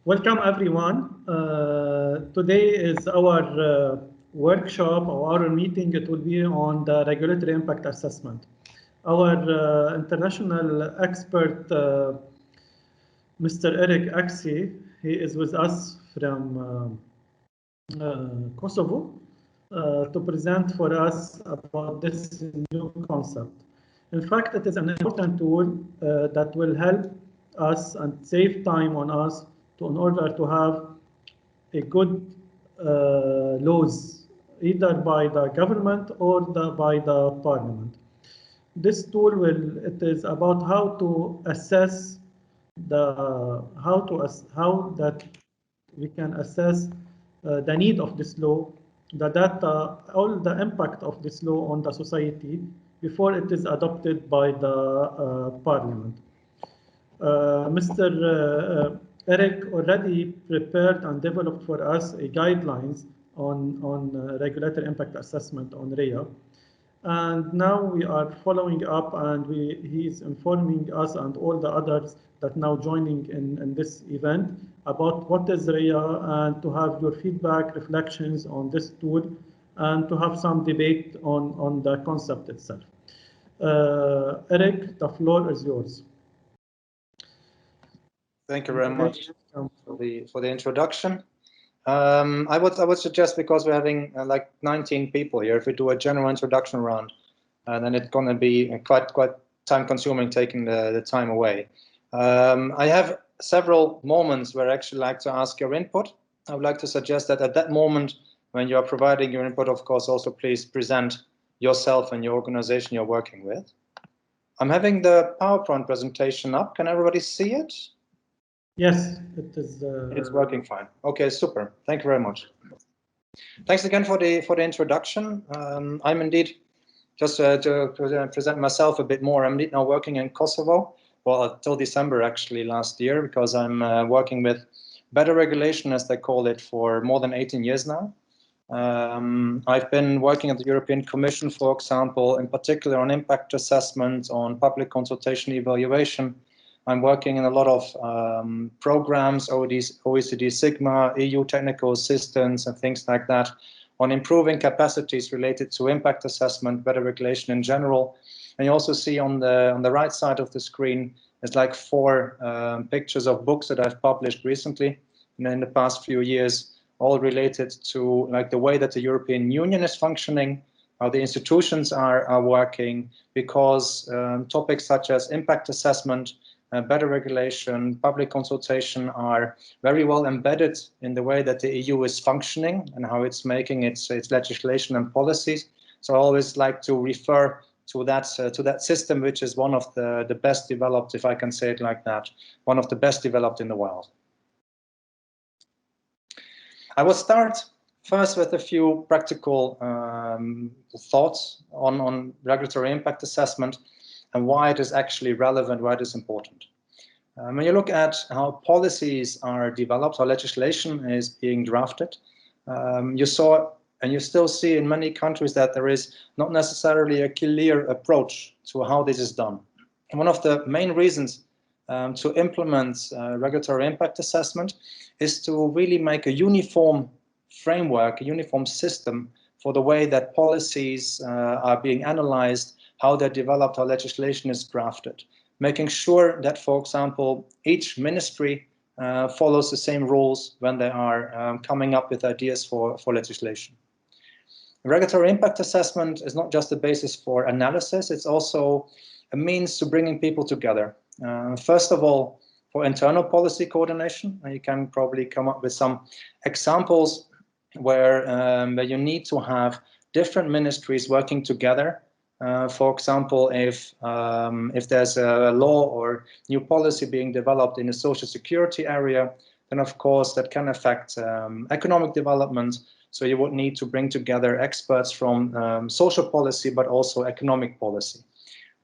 Welcome everyone. Today is our workshop or our meeting. It will be on the regulatory impact assessment. Our international expert, Mr. Erik Akse, he is with us from Kosovo to present for us about this new concept. In fact, it is an important tool that will help us and save time on us in order to have a good laws, either by the government or by the parliament. This tool it is about how to assess how that we can assess the need of this law, the data, all the impact of this law on the society before it is adopted by the parliament. Mr. Erik already prepared and developed for us a guidelines on regulatory impact assessment on RIA. And now we are following up, and he is informing us and all the others that now joining in this event about what is RIA, and to have your feedback, reflections on this tool, and to have some debate on the concept itself. Erik, the floor is yours. Thank you very much for the introduction. I would suggest, because we're having like 19 people here, if we do a general introduction round, then it's going to be quite time consuming, taking the time away. I have several moments where I actually like to ask your input. I would like to suggest that at that moment, when you are providing your input, of course, also please present yourself and your organization you're working with. I'm having the PowerPoint presentation up. Can everybody see it? Yes, it is. It's working fine. Okay, super. Thank you very much. Thanks again for the introduction. I'm indeed, just to present myself a bit more, I'm indeed now working in Kosovo. Well, until December actually last year, because I'm working with better regulation, as they call it, for more than 18 years now. I've been working at the European Commission, for example, in particular on impact assessment, on public consultation evaluation. I'm working in a lot of programs, OECD Sigma, EU technical assistance, and things like that, on improving capacities related to impact assessment, better regulation in general. And you also see on the right side of the screen, there's like 4 pictures of books that I've published recently in the past few years, all related to like the way that the European Union is functioning, how the institutions are working, because topics such as impact assessment, better regulation, public consultation are very well embedded in the way that the EU is functioning and how it's making its legislation and policies. So I always like to refer to that system, which is one of the best developed, if I can say it like that, one of the best developed in the world. I will start first with a few practical thoughts on regulatory impact assessment and why it is actually relevant, why it is important. When you look at how policies are developed, how legislation is being drafted, you saw and you still see in many countries that there is not necessarily a clear approach to how this is done. And one of the main reasons to implement regulatory impact assessment is to really make a uniform framework, a uniform system for the way that policies are being analyzed, how they're developed, how legislation is drafted, making sure that, for example, each ministry follows the same rules when they are coming up with ideas for legislation. Regulatory impact assessment is not just a basis for analysis, it's also a means to bringing people together. First of all, for internal policy coordination, you can probably come up with some examples where you need to have different ministries working together. For example, if there's a law or new policy being developed in the social security area, then of course that can affect economic development. So you would need to bring together experts from social policy, but also economic policy.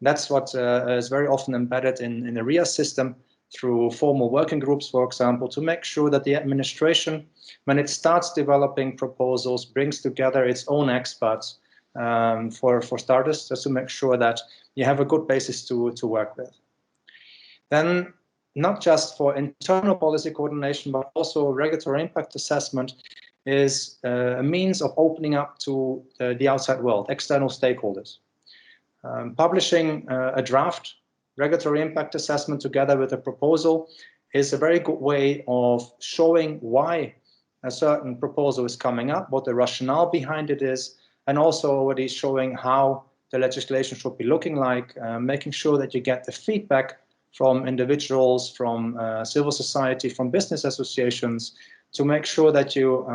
That's what is very often embedded in the RIA system through formal working groups, for example, to make sure that the administration, when it starts developing proposals, brings together its own experts for starters, just to make sure that you have a good basis to work with. Then not just for internal policy coordination, but also regulatory impact assessment is a means of opening up to the outside world, external stakeholders. Publishing a draft regulatory impact assessment together with a proposal is a very good way of showing why a certain proposal is coming up, what the rationale behind it is, and also already showing how the legislation should be looking like, making sure that you get the feedback from individuals, from civil society, from business associations, to make sure that you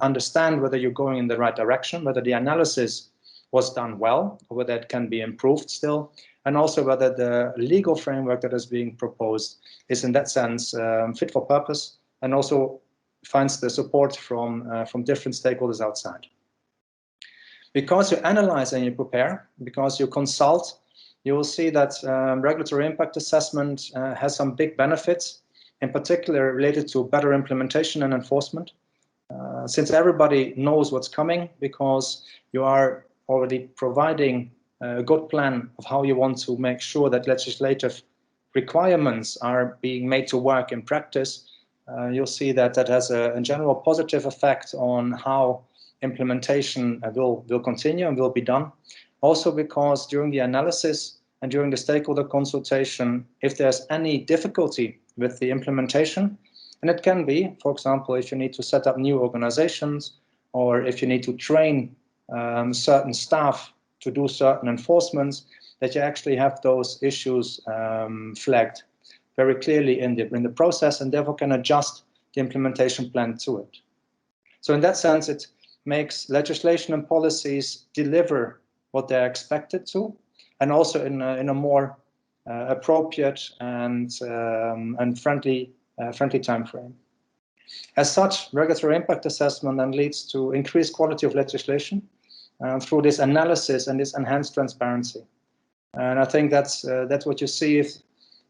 understand whether you're going in the right direction, whether the analysis was done well, or whether it can be improved still, and also whether the legal framework that is being proposed is in that sense fit for purpose, and also finds the support from different stakeholders outside. Because you analyze and you prepare, because you consult, you will see that regulatory impact assessment has some big benefits, in particular related to better implementation and enforcement. Since everybody knows what's coming, because you are already providing a good plan of how you want to make sure that legislative requirements are being made to work in practice, you'll see that that has a general positive effect on how implementation will continue and will be done. Also because during the analysis and during the stakeholder consultation, if there's any difficulty with the implementation, and it can be, for example, if you need to set up new organizations, or if you need to train certain staff to do certain enforcements, that you actually have those issues flagged very clearly in the process, and therefore can adjust the implementation plan to it. So in that sense, it makes legislation and policies deliver what they're expected to, and also in a more appropriate and friendly time frame. As such, regulatory impact assessment then leads to increased quality of legislation through this analysis and this enhanced transparency. And I think that's what you see if,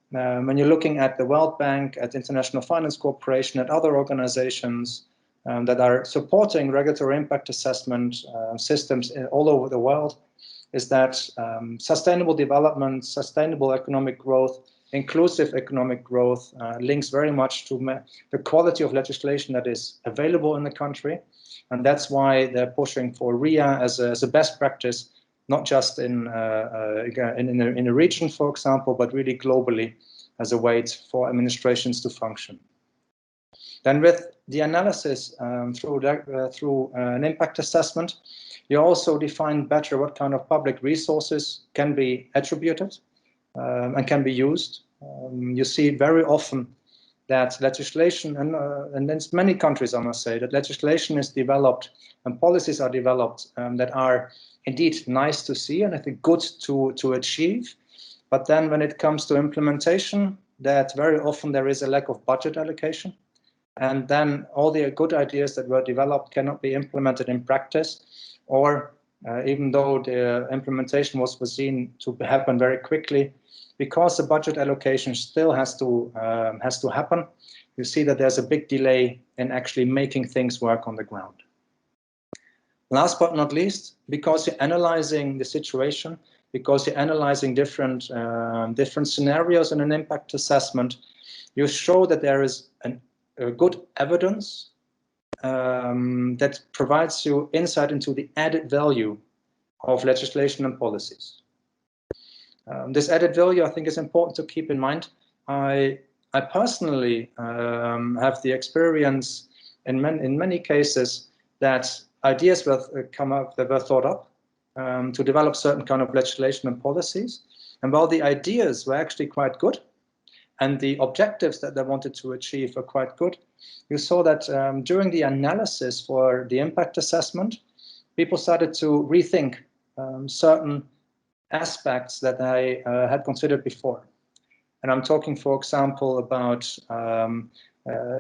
when you're looking at the World Bank, at International Finance Corporation, at other organizations that are supporting regulatory impact assessment systems all over the world, is that sustainable development, sustainable economic growth, inclusive economic growth links very much to the quality of legislation that is available in the country. And that's why they're pushing for RIA as a best practice, not just in a region, for example, but really globally as a way for administrations to function. Then with the analysis through an impact assessment, you also define better what kind of public resources can be attributed and can be used. You see very often that legislation, and in many countries, I must say, that legislation is developed and policies are developed that are indeed nice to see and I think good to achieve. But then when it comes to implementation, that very often there is a lack of budget allocation. And then all the good ideas that were developed cannot be implemented in practice, or even though the implementation was foreseen to happen very quickly, because the budget allocation still has to happen, you see that there's a big delay in actually making things work on the ground. Last but not least, because you're analyzing the situation, because you're analyzing different scenarios in an impact assessment, you show that there is a good evidence that provides you insight into the added value of legislation and policies. This added value, I think, is important to keep in mind. I personally have the experience in many cases that ideas were thought up to develop certain kind of legislation and policies. And while the ideas were actually quite good, and the objectives that they wanted to achieve were quite good, you saw that during the analysis for the impact assessment, people started to rethink certain aspects that I had considered before. And I'm talking, for example, about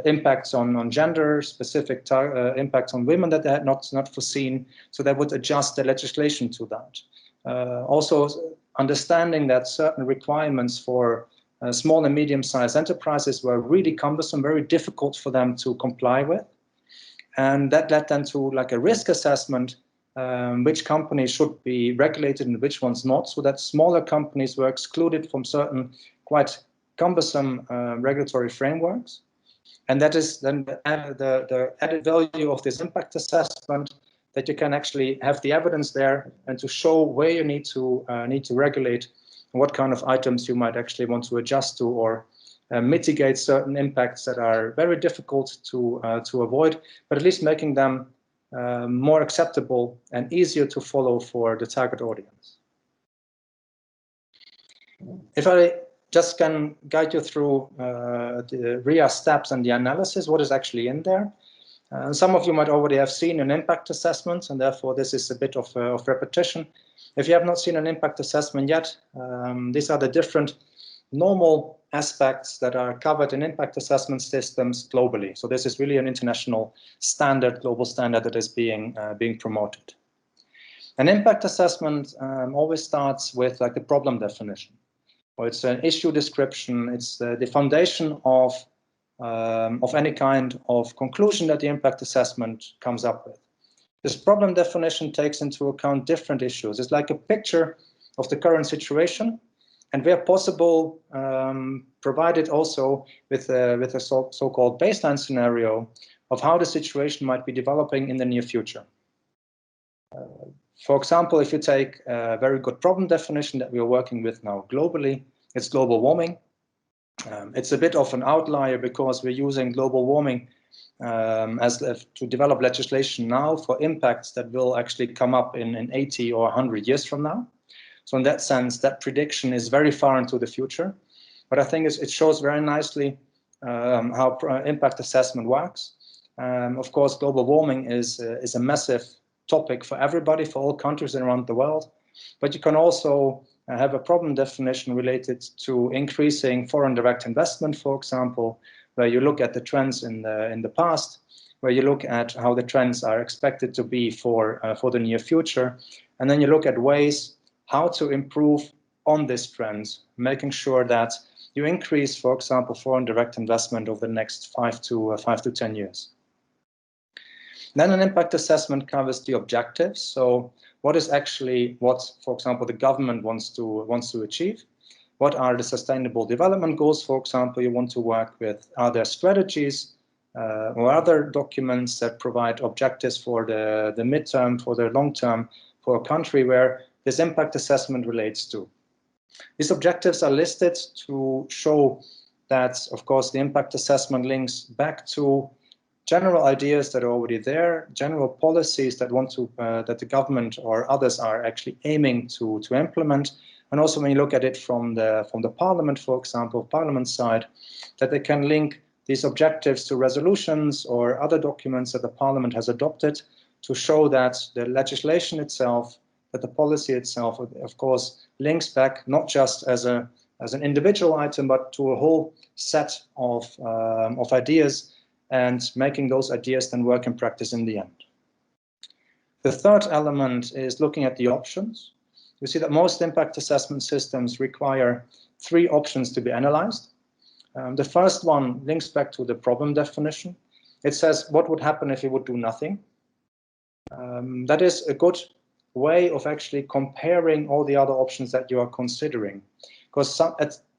impacts on gender, specific impacts on women that they had not foreseen, so they would adjust the legislation to that. Also understanding that certain requirements for small and medium-sized enterprises were really cumbersome, very difficult for them to comply with. And that led them to like a risk assessment, which companies should be regulated and which ones not, so that smaller companies were excluded from certain quite cumbersome regulatory frameworks. And that is then the added value of this impact assessment, that you can actually have the evidence there and to show where you need to regulate, and what kind of items you might actually want to adjust to or mitigate certain impacts that are very difficult to avoid, but at least making them more acceptable and easier to follow for the target audience. If I just can guide you through the RIA steps and the analysis, what is actually in there. Some of you might already have seen an impact assessment, and therefore this is a bit of repetition. If you have not seen an impact assessment yet, these are the different normal aspects that are covered in impact assessment systems globally. So this is really an international standard, global standard that is being promoted. An impact assessment always starts with like the problem definition. Or it's an issue description. It's the foundation of any kind of conclusion that the impact assessment comes up with. This problem definition takes into account different issues. It's like a picture of the current situation, and where possible, provided also with a so-called baseline scenario of how the situation might be developing in the near future. For example, if you take a very good problem definition that we are working with now globally, it's global warming. It's a bit of an outlier because we're using global warming to develop legislation now for impacts that will actually come up in 80 or 100 years from now. So in that sense, that prediction is very far into the future. But I think it shows very nicely how impact assessment works. Of course, global warming is a massive topic for everybody, for all countries around the world. But you can also have a problem definition related to increasing foreign direct investment, for example, where you look at the trends in the past, where you look at how the trends are expected to be for the near future, and then you look at ways how to improve on these trends, making sure that you increase, for example, foreign direct investment over the next 5 to 10 years. Then an impact assessment covers the objectives. So what is actually what, for example, the government wants to achieve? What are the sustainable development goals, for example, you want to work with? Are there strategies or other documents that provide objectives for the midterm, for the long term, for a country where this impact assessment relates to? These objectives are listed to show that, of course, the impact assessment links back to general ideas that are already there, general policies that that the government or others are actually aiming to implement, and also when you look at it from the parliament, for example, parliament side, that they can link these objectives to resolutions or other documents that the parliament has adopted to show that the legislation itself, that the policy itself, of course, links back not just as an individual item, but to a whole set of ideas, and making those ideas then work in practice in the end. The third element is looking at the options. You see that most impact assessment systems require 3 options to be analyzed. The first one links back to the problem definition. It says what would happen if you would do nothing. That is a good way of actually comparing all the other options that you are considering, because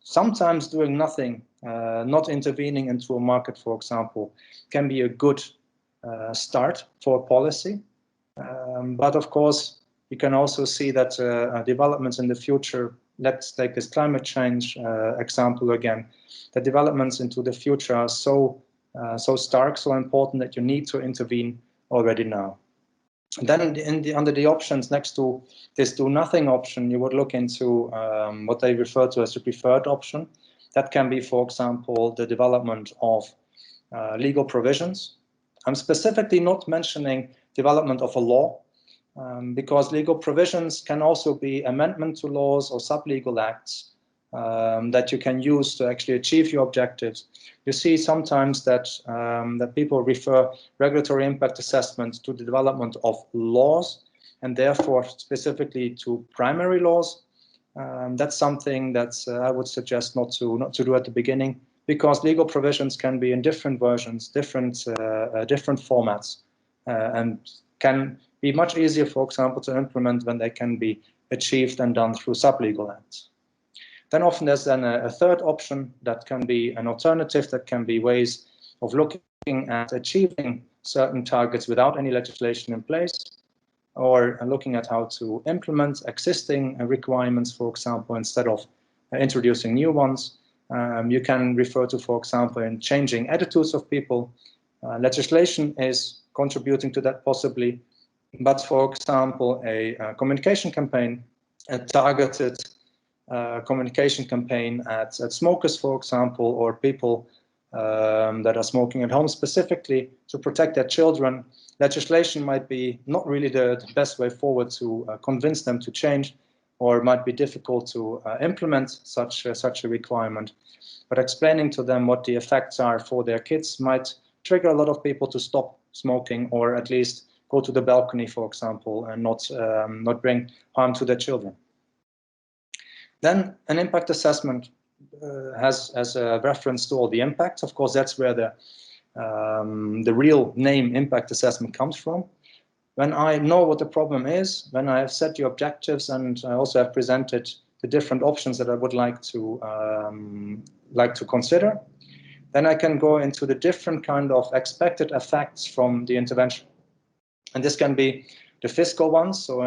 sometimes doing nothing, not intervening into a market, for example, can be a good start for a policy. But of course, you can also see that developments in the future, let's take this climate change example again, the developments into the future are so stark, so important that you need to intervene already now. And then under the options next to this do nothing option, you would look into what they refer to as the preferred option. That can be, for example, the development of legal provisions. I'm specifically not mentioning development of a law, because legal provisions can also be amendment to laws or sub-legal acts that you can use to actually achieve your objectives. You see sometimes that people refer regulatory impact assessment to the development of laws, and therefore specifically to primary laws. That's something that I would suggest not to do at the beginning, because legal provisions can be in different versions, different formats, and can be much easier, for example, to implement when they can be achieved and done through sub-legal acts. Then often there's then a third option that can be an alternative, that can be ways of looking at achieving certain targets without any legislation in place, or looking at how to implement existing requirements, for example, instead of introducing new ones. You can refer to, for example, in changing attitudes of people. Legislation is contributing to that possibly, but for example, a communication campaign, a targeted communication campaign at smokers, for example, or people that are smoking at home specifically to protect their children. Legislation might be not really the best way forward to convince them to change, or it might be difficult to implement such a requirement. But explaining to them what the effects are for their kids might trigger a lot of people to stop smoking, or at least go to the balcony, for example, and not bring harm to their children. Then an impact assessment has a reference to all the impacts. Of course, that's where the real name impact assessment comes from. When I know what the problem is, when I have set the objectives, and I also have presented the different options that I would like to consider, then I can go into the different kind of expected effects from the intervention. And this can be the fiscal ones, so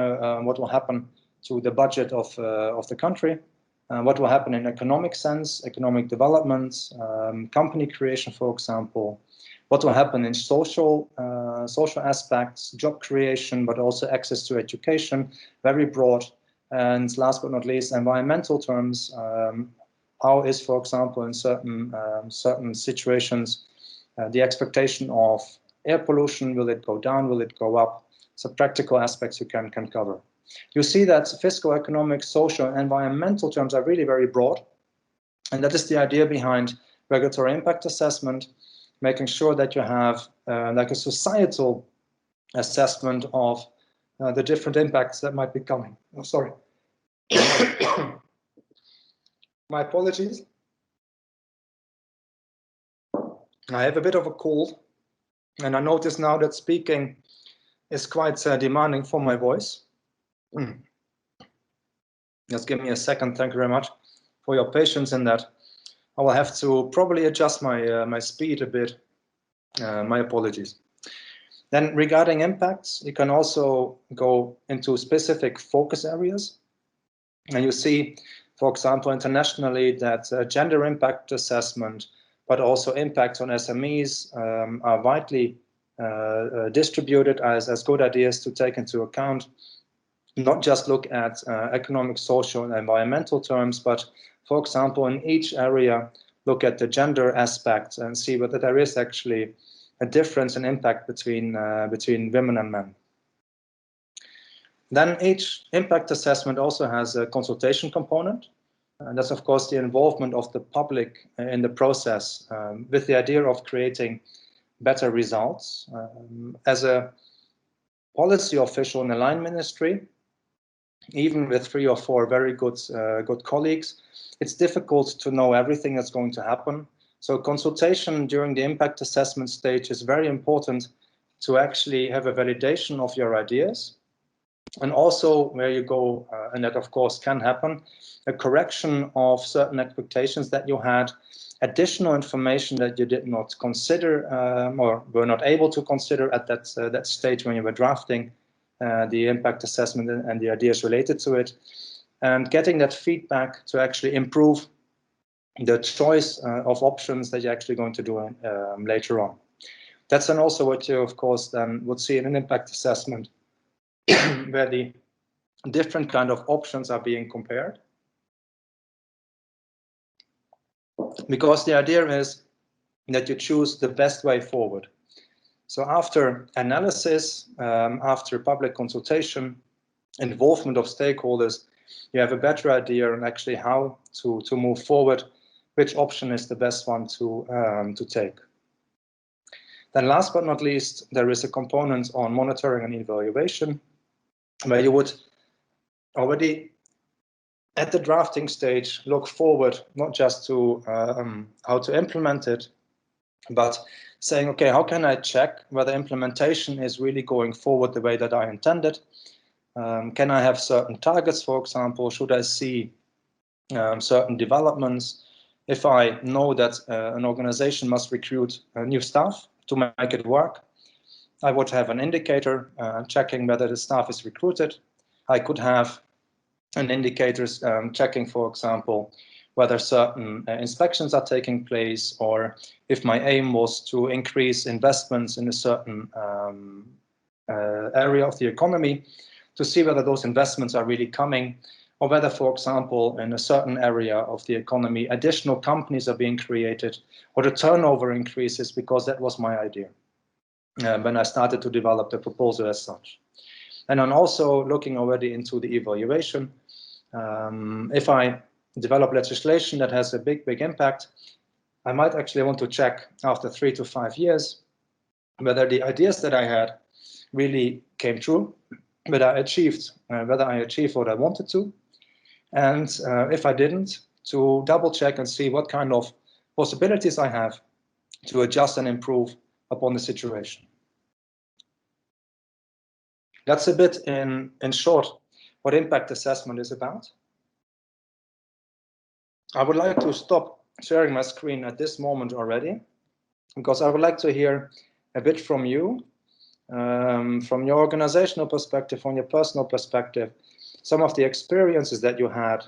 what will happen to the budget of the country, what will happen in economic sense, economic development, company creation, for example, what will happen in social aspects, job creation, but also access to education, very broad. And last but not least, environmental terms. How is, for example, in certain situations, the expectation of air pollution, will it go down, will it go up? So practical aspects you can cover. You see that fiscal, economic, social, environmental terms are really very broad. And that is the idea behind regulatory impact assessment, making sure that you have like a societal assessment of the different impacts that might be coming. Oh, sorry. My apologies. I have a bit of a cold, and I notice now that speaking is quite demanding for my voice. Just give me a second. Thank you very much for your patience in that. I will have to probably adjust my speed a bit. My apologies. Then regarding impacts, you can also go into specific focus areas. And you see, for example, internationally that gender impact assessment, but also impacts on SMEs are widely distributed as good ideas to take into account. Not just look at economic, social, and environmental terms, but for example, in each area, look at the gender aspect and see whether there is actually a difference in impact between women and men. Then each impact assessment also has a consultation component. And that's, of course, the involvement of the public in the process with the idea of creating better results. As a policy official in a line ministry, even with 3 or 4 very good colleagues, it's difficult to know everything that's going to happen. So consultation during the impact assessment stage is very important to actually have a validation of your ideas. And also where you go, and that of course can happen, a correction of certain expectations that you had, additional information that you did not consider or were not able to consider at that stage when you were drafting the impact assessment and the ideas related to it, and getting that feedback to actually improve the choice of options that you're actually going to do later on. That's then also what you, of course, then would see in an impact assessment, where the different kind of options are being compared. Because the idea is that you choose the best way forward. So after analysis, after public consultation, involvement of stakeholders, you have a better idea on actually how to move forward, which option is the best one to take. Then last but not least, there is a component on monitoring and evaluation, where you would already at the drafting stage look forward, not just to how to implement it, but saying, okay, how can I check whether implementation is really going forward the way that I intended? Can I have certain targets, for example? Should I see certain developments. If I know that an organization must recruit new staff to make it work, I would have an indicator checking whether the staff is recruited. I could have an indicator checking, for example, whether certain inspections are taking place, or if my aim was to increase investments in a certain area of the economy, to see whether those investments are really coming, or whether, for example, in a certain area of the economy, additional companies are being created, or the turnover increases, because that was my idea when I started to develop the proposal as such. And I'm also looking already into the evaluation. If I develop legislation that has a big impact, I might actually want to check after 3 to 5 years whether the ideas that I had really came true, whether I achieved what I wanted to, and if I didn't, to double check and see what kind of possibilities I have to adjust and improve upon the situation. That's a bit in short what impact assessment is about. I would like to stop sharing my screen at this moment already, because I would like to hear a bit from you, from your organizational perspective, from your personal perspective, some of the experiences that you had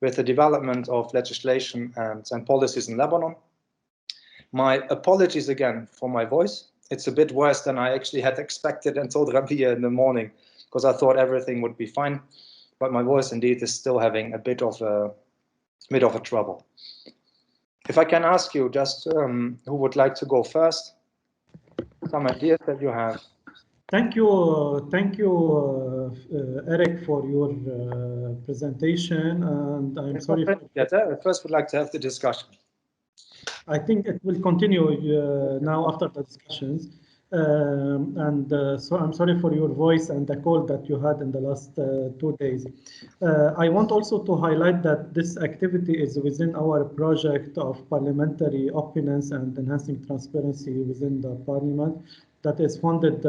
with the development of legislation and policies in Lebanon. My apologies again for my voice. It's a bit worse than I actually had expected and told RIA in the morning, because I thought everything would be fine. But my voice indeed is still having a bit of a trouble. If I can ask you just who would like to go first? Some ideas that you have. Thank you, Erik, for your presentation. And I'm sorry. I first would like to have the discussion. I think it will continue now after the discussions. So I'm sorry for your voice and the cold that you had in the last 2 days. I want also to highlight that this activity is within our project of parliamentary openness and enhancing transparency within the parliament, that is funded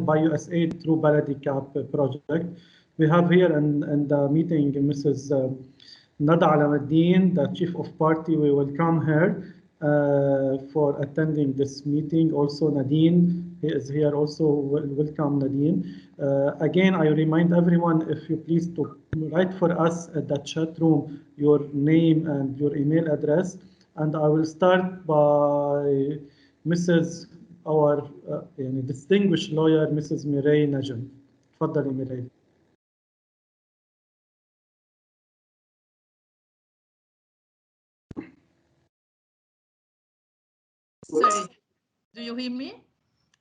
by USAID through Baladi Cap project. We have here in the meeting Mrs. Nada Alamuddin, the chief of party. We welcome her for attending this meeting. Also Nadine is here also. Welcome, Nadine. Again, I remind everyone, if you please to write for us at the chat room your name and your email address. And I will start by Mrs. our distinguished lawyer, Mrs. Mireille Najm. تفضلي Mireille. Sorry, do you hear me?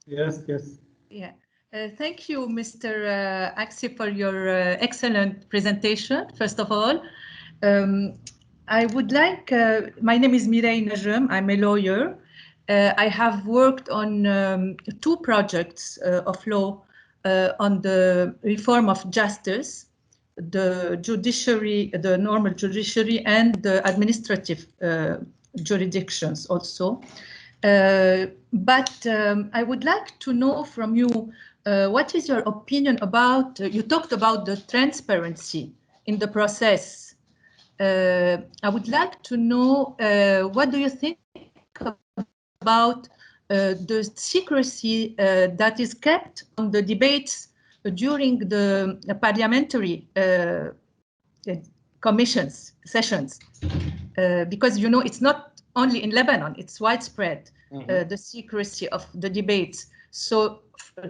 Yes, yes. Yeah. Thank you, Mr. Akse, for your excellent presentation, first of all. I would like, my name is Mireille Najm, I'm a lawyer. I have worked on 2 projects of law on the reform of justice, the judiciary, the normal judiciary, and the administrative jurisdictions also. But I would like to know from you, what is your opinion about, you talked about the transparency in the process. I would like to know, what do you think about the secrecy that is kept on the debates during the parliamentary commissions sessions? Because, you know, it's not only in Lebanon, it's widespread, the secrecy of the debates. So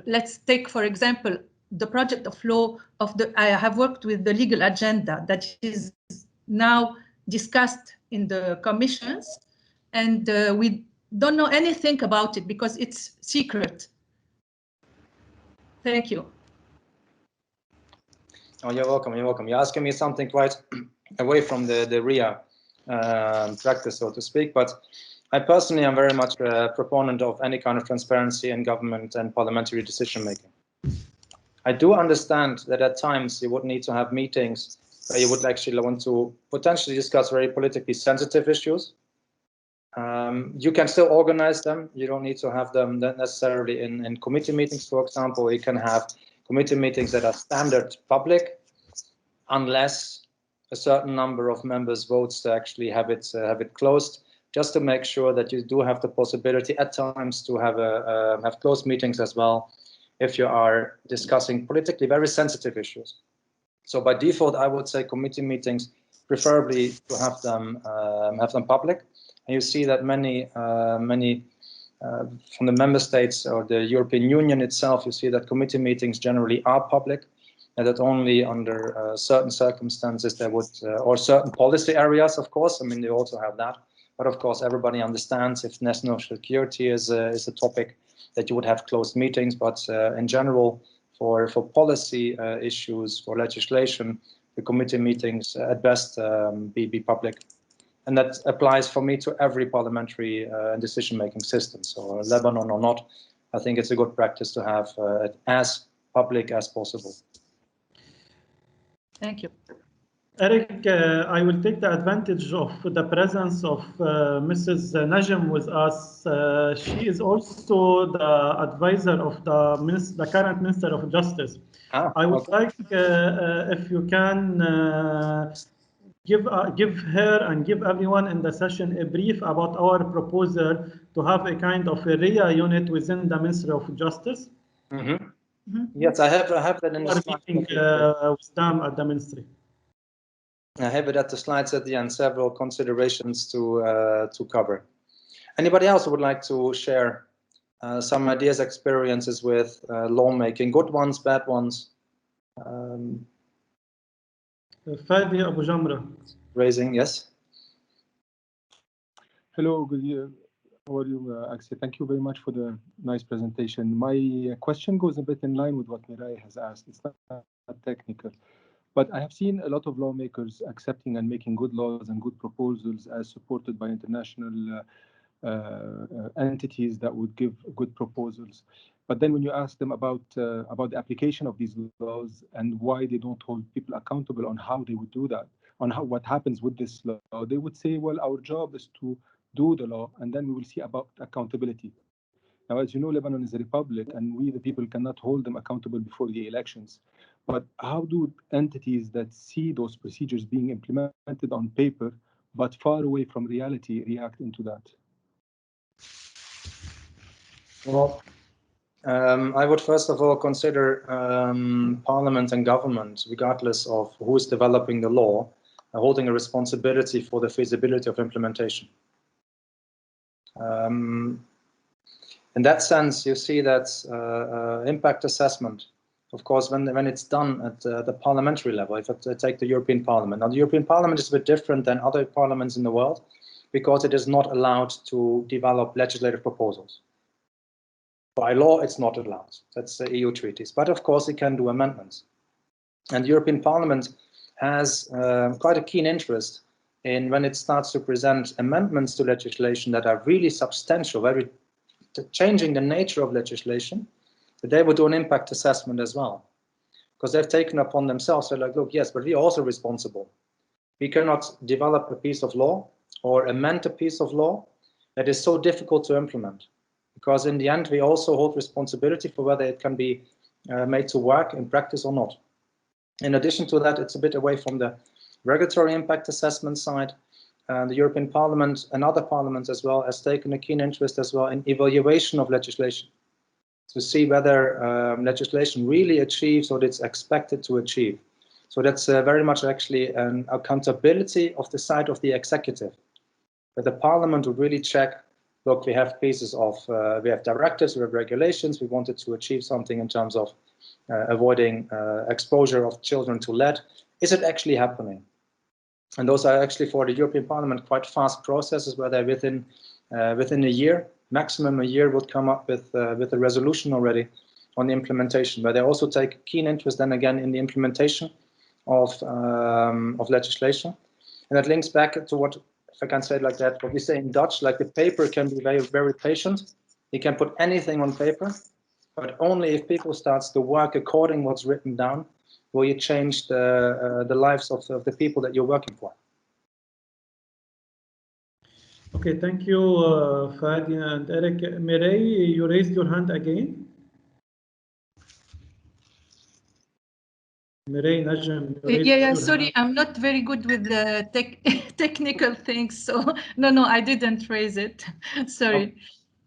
let's take, for example, the project of law of I have worked with the legal agenda that is now discussed in the commissions, and we don't know anything about it because it's secret. Thank you. Oh, you're welcome. You're welcome. You're asking me something quite away from the RIA practice, so to speak. But I personally am very much a proponent of any kind of transparency in government and parliamentary decision making. I do understand that at times you would need to have meetings where you would actually want to potentially discuss very politically sensitive issues. You can still organize them. You don't need to have them necessarily in committee meetings, for example. You can have committee meetings that are standard public, unless a certain number of members votes to actually have it closed, just to make sure that you do have the possibility at times to have closed meetings as well, if you are discussing politically very sensitive issues. So by default, I would say committee meetings, preferably to have them public. And you see that many from the member states or the European Union itself, you see that committee meetings generally are public, and that only under certain circumstances they would, or certain policy areas, of course. I mean, they also have that. But of course, everybody understands if national security is a topic that you would have closed meetings. But in general, for policy issues, for legislation, the committee meetings at best be public. And that applies for me to every parliamentary decision-making system. So Lebanon or not, I think it's a good practice to have it as public as possible. Thank you. Erik, I will take the advantage of the presence of Mrs. Najm with us. She is also the advisor of the current Minister of Justice. I would like, if you can, give her and give everyone in the session a brief about our proposal to have a kind of a RIA unit within the Ministry of Justice. Mm-hmm. Mm-hmm. Yes, I have that in the slide. With them at the Ministry. I have it at the slides at the end, several considerations to cover. Anybody else who would like to share some ideas, experiences with lawmaking, good ones, bad ones? Fadi Abu Jamra. Raising, yes. Hello, good year. How are you, Akse? Thank you very much for the nice presentation. My question goes a bit in line with what Mirai has asked. It's not technical. But I have seen a lot of lawmakers accepting and making good laws and good proposals as supported by international entities that would give good proposals. But then when you ask them about the application of these laws and why they don't hold people accountable on how they would do that, on what happens with this law, they would say, well, our job is to do the law, and then we will see about accountability. Now, as you know, Lebanon is a republic, and we, the people, cannot hold them accountable before the elections. But how do entities that see those procedures being implemented on paper, but far away from reality, react into that? Well, I would first of all consider Parliament and government, regardless of who is developing the law, holding a responsibility for the feasibility of implementation. In that sense, you see that impact assessment, of course, when it's done at the parliamentary level, if I take the European Parliament. Now, the European Parliament is a bit different than other parliaments in the world because it is not allowed to develop legislative proposals. By law, it's not allowed. That's the EU treaties. But of course, it can do amendments. And the European Parliament has quite a keen interest in when it starts to present amendments to legislation that are really substantial, very changing the nature of legislation, that they would do an impact assessment as well. Because they've taken upon themselves, they're like, look, yes, but we're also responsible. We cannot develop a piece of law or amend a piece of law that is so difficult to implement. Because in the end, we also hold responsibility for whether it can be made to work in practice or not. In addition to that, it's a bit away from the regulatory impact assessment side. The European Parliament and other parliaments as well has taken a keen interest as well in evaluation of legislation to see whether legislation really achieves what it's expected to achieve. So that's very much actually an accountability of the side of the executive. That the Parliament would really check, look, we have pieces of, we have directives, we have regulations, we wanted to achieve something in terms of avoiding exposure of children to lead. Is it actually happening? And those are actually for the European Parliament quite fast processes where they within a year, maximum a year, would come up with a resolution already on the implementation. But they also take keen interest then again in the implementation of legislation. And that links back to what, if I can say it like that, what we say in Dutch, like the paper can be very, very patient. You can put anything on paper, but only if people start to work according to what's written down will you change the lives of the people that you're working for. Okay, thank you, Fadi and Erik. Mirai, you raised your hand again. Mirai Najm. Yeah, sorry, I'm not very good with the technical things, so no, I didn't raise it. Sorry.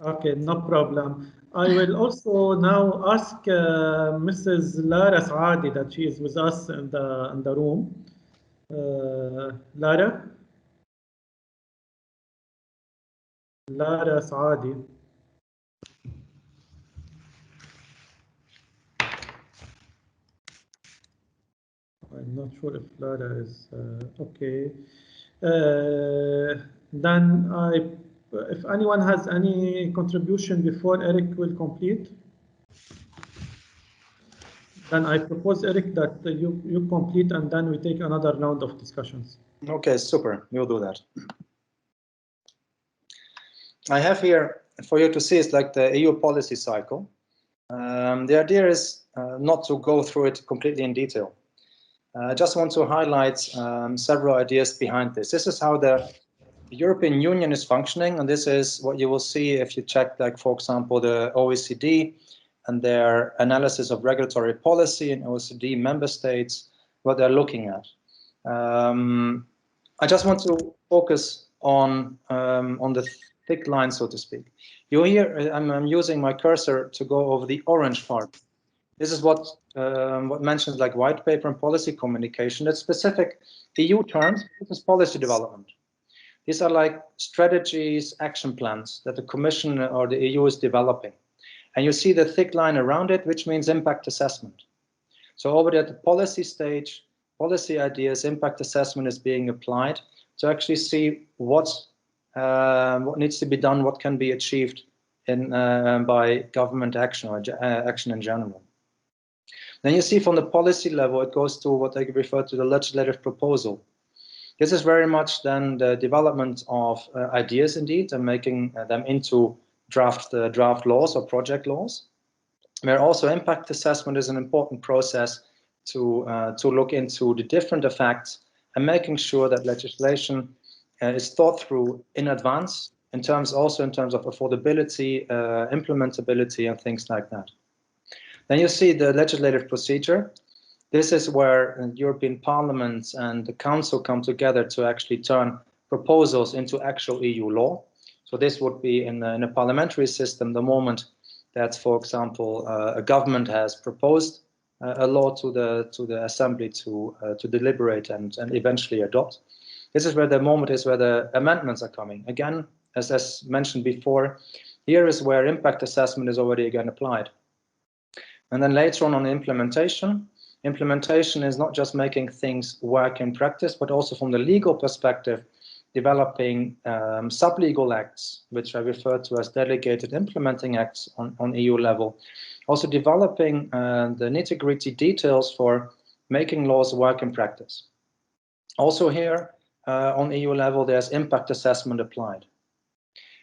Okay, no problem. I will also now ask Mrs. Lara Saadi that she is with us in the room. Lara Saadi. I'm not sure if Lara is okay. Then if anyone has any contribution before Erik will complete, then I propose, Erik, that you complete and then we take another round of discussions. Okay, super. We'll do that. I have here for you to see it's like the EU policy cycle. The idea is not to go through it completely in detail. I just want to highlight several ideas behind this. This is how the European Union is functioning, and this is what you will see if you check, like, for example, the OECD and their analysis of regulatory policy in OECD member states, what they're looking at. I just want to focus on the thick line, so to speak. You hear I'm using my cursor to go over the orange part. This is what mentions like white paper and policy communication. That's specific EU terms. This is policy development. These are like strategies, action plans that the Commission or the EU is developing. And you see the thick line around it, which means impact assessment. So over at the policy stage, policy ideas, impact assessment is being applied to actually see what needs to be done, what can be achieved by government action or action in general. Then you see from the policy level, it goes to what I refer to the legislative proposal. This is very much then the development of ideas indeed and making them into draft laws or project laws, where also impact assessment is an important process to look into the different effects and making sure that legislation is thought through in advance, in terms of affordability, implementability, and things like that. Then you see the legislative procedure. This is where European Parliament and the Council come together to actually turn proposals into actual EU law. So this would be in a parliamentary system the moment that, for example, a government has proposed a law to the Assembly to deliberate and eventually adopt. This is where the moment is where the amendments are coming. Again, as mentioned before, here is where impact assessment is already again applied. And then later on the implementation. Implementation is not just making things work in practice, but also from the legal perspective, developing sub-legal acts, which I refer to as delegated implementing acts on EU level. Also developing the nitty-gritty details for making laws work in practice. Also here on EU level, there's impact assessment applied.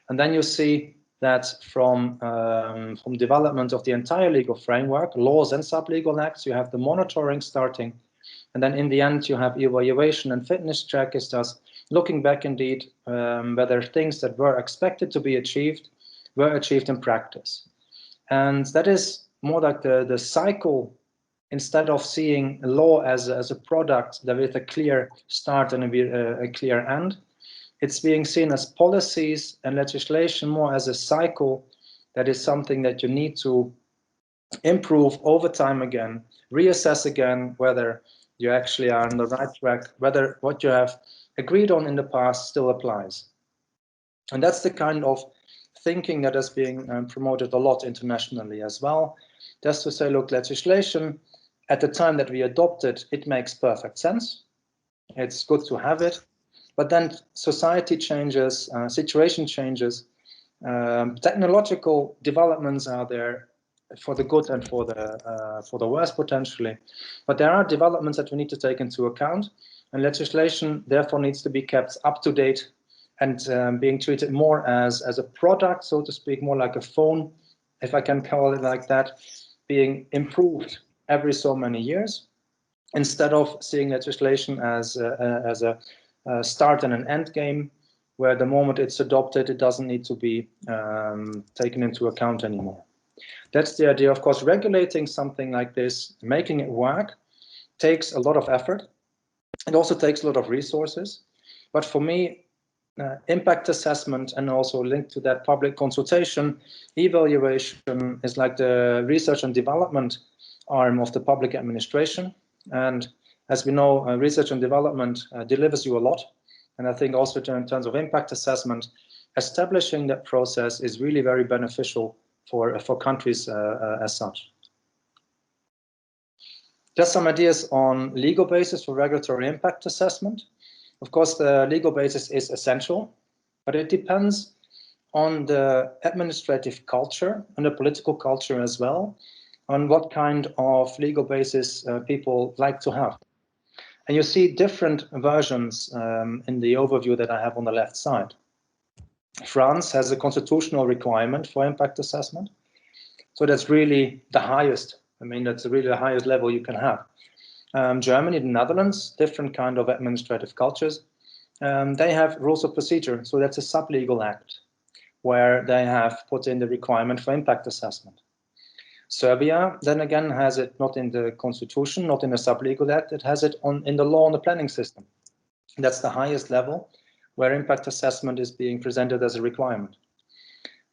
And then you see that from development of the entire legal framework, laws and sub-legal acts, you have the monitoring starting. And then in the end, you have evaluation and fitness check is just looking back indeed whether things that were expected to be achieved were achieved in practice. And that is more like the cycle, instead of seeing law as a product that with a clear start and a clear end. It's being seen as policies and legislation more as a cycle that is something that you need to improve over time again, reassess again whether you actually are on the right track, whether what you have agreed on in the past still applies. And that's the kind of thinking that is being promoted a lot internationally as well. Just to say, look, legislation, at the time that we adopt it, it makes perfect sense. It's good to have it. But then society changes, situation changes, technological developments are there for the good and for the worse potentially. But there are developments that we need to take into account, and legislation therefore needs to be kept up to date and being treated more as a product, so to speak, more like a phone, if I can call it like that, being improved every so many years, instead of seeing legislation as a start and an end game, where the moment it's adopted, it doesn't need to be taken into account anymore. That's the idea. Of course, regulating something like this, making it work, takes a lot of effort. It also takes a lot of resources. But for me, impact assessment and also linked to that public consultation, evaluation is like the research and development arm of the public administration. And as we know, research and development delivers you a lot. And I think also in terms of impact assessment, establishing that process is really very beneficial for countries as such. Just some ideas on legal basis for regulatory impact assessment. Of course, the legal basis is essential, but it depends on the administrative culture and the political culture as well, on what kind of legal basis people like to have. And you see different versions in the overview that I have on the left side. France has a constitutional requirement for impact assessment. So that's really the highest. I mean, that's really the highest level you can have. Germany, the Netherlands, different kind of administrative cultures. They have rules of procedure. So that's a sub-legal act where they have put in the requirement for impact assessment. Serbia, then again, has it not in the constitution, not in a sub-legal act, it has it in the law and the planning system. That's the highest level where impact assessment is being presented as a requirement.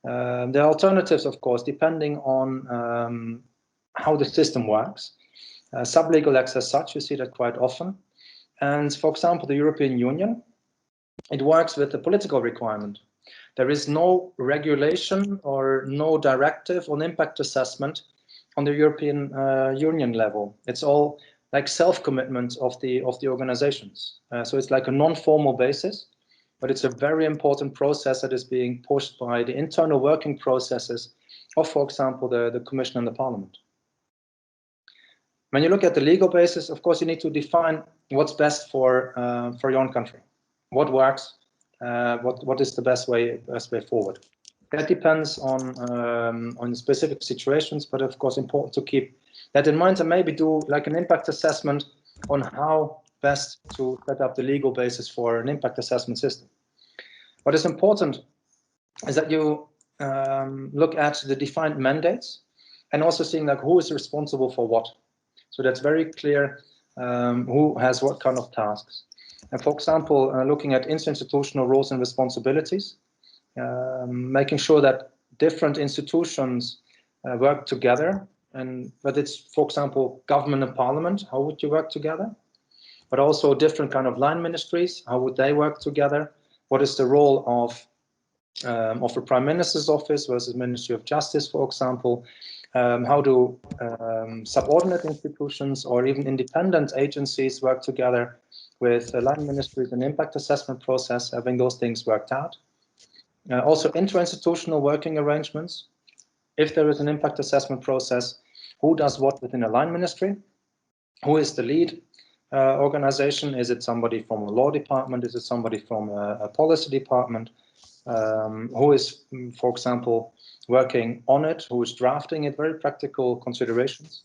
There are alternatives, of course, depending on how the system works. Sub-legal acts as such, you see that quite often. And for example, the European Union, it works with a political requirement. There is no regulation or no directive on impact assessment on the European Union level. It's all like self-commitment of the organizations. So it's like a non-formal basis, but it's a very important process that is being pushed by the internal working processes of, for example, the Commission and the Parliament. When you look at the legal basis, of course, you need to define what's best for your own country. What works? What is the best way forward? That depends on specific situations, but of course important to keep that in mind and maybe do like an impact assessment on how best to set up the legal basis for an impact assessment system. What is important is that you look at the defined mandates and also seeing like who is responsible for what. So that's very clear who has what kind of tasks. And for example, looking at institutional roles and responsibilities, making sure that different institutions work together. But it's, for example, government and parliament, how would you work together? But also different kind of line ministries, how would they work together? What is the role of the Prime Minister's office versus Ministry of Justice, for example? How do subordinate institutions or even independent agencies work together with line ministries and impact assessment process, having those things worked out. Also interinstitutional working arrangements. If there is an impact assessment process, who does what within a line ministry? Who is the lead organization? Is it somebody from a law department? Is it somebody from a policy department? Who is, for example, working on it? Who is drafting it? Very practical considerations.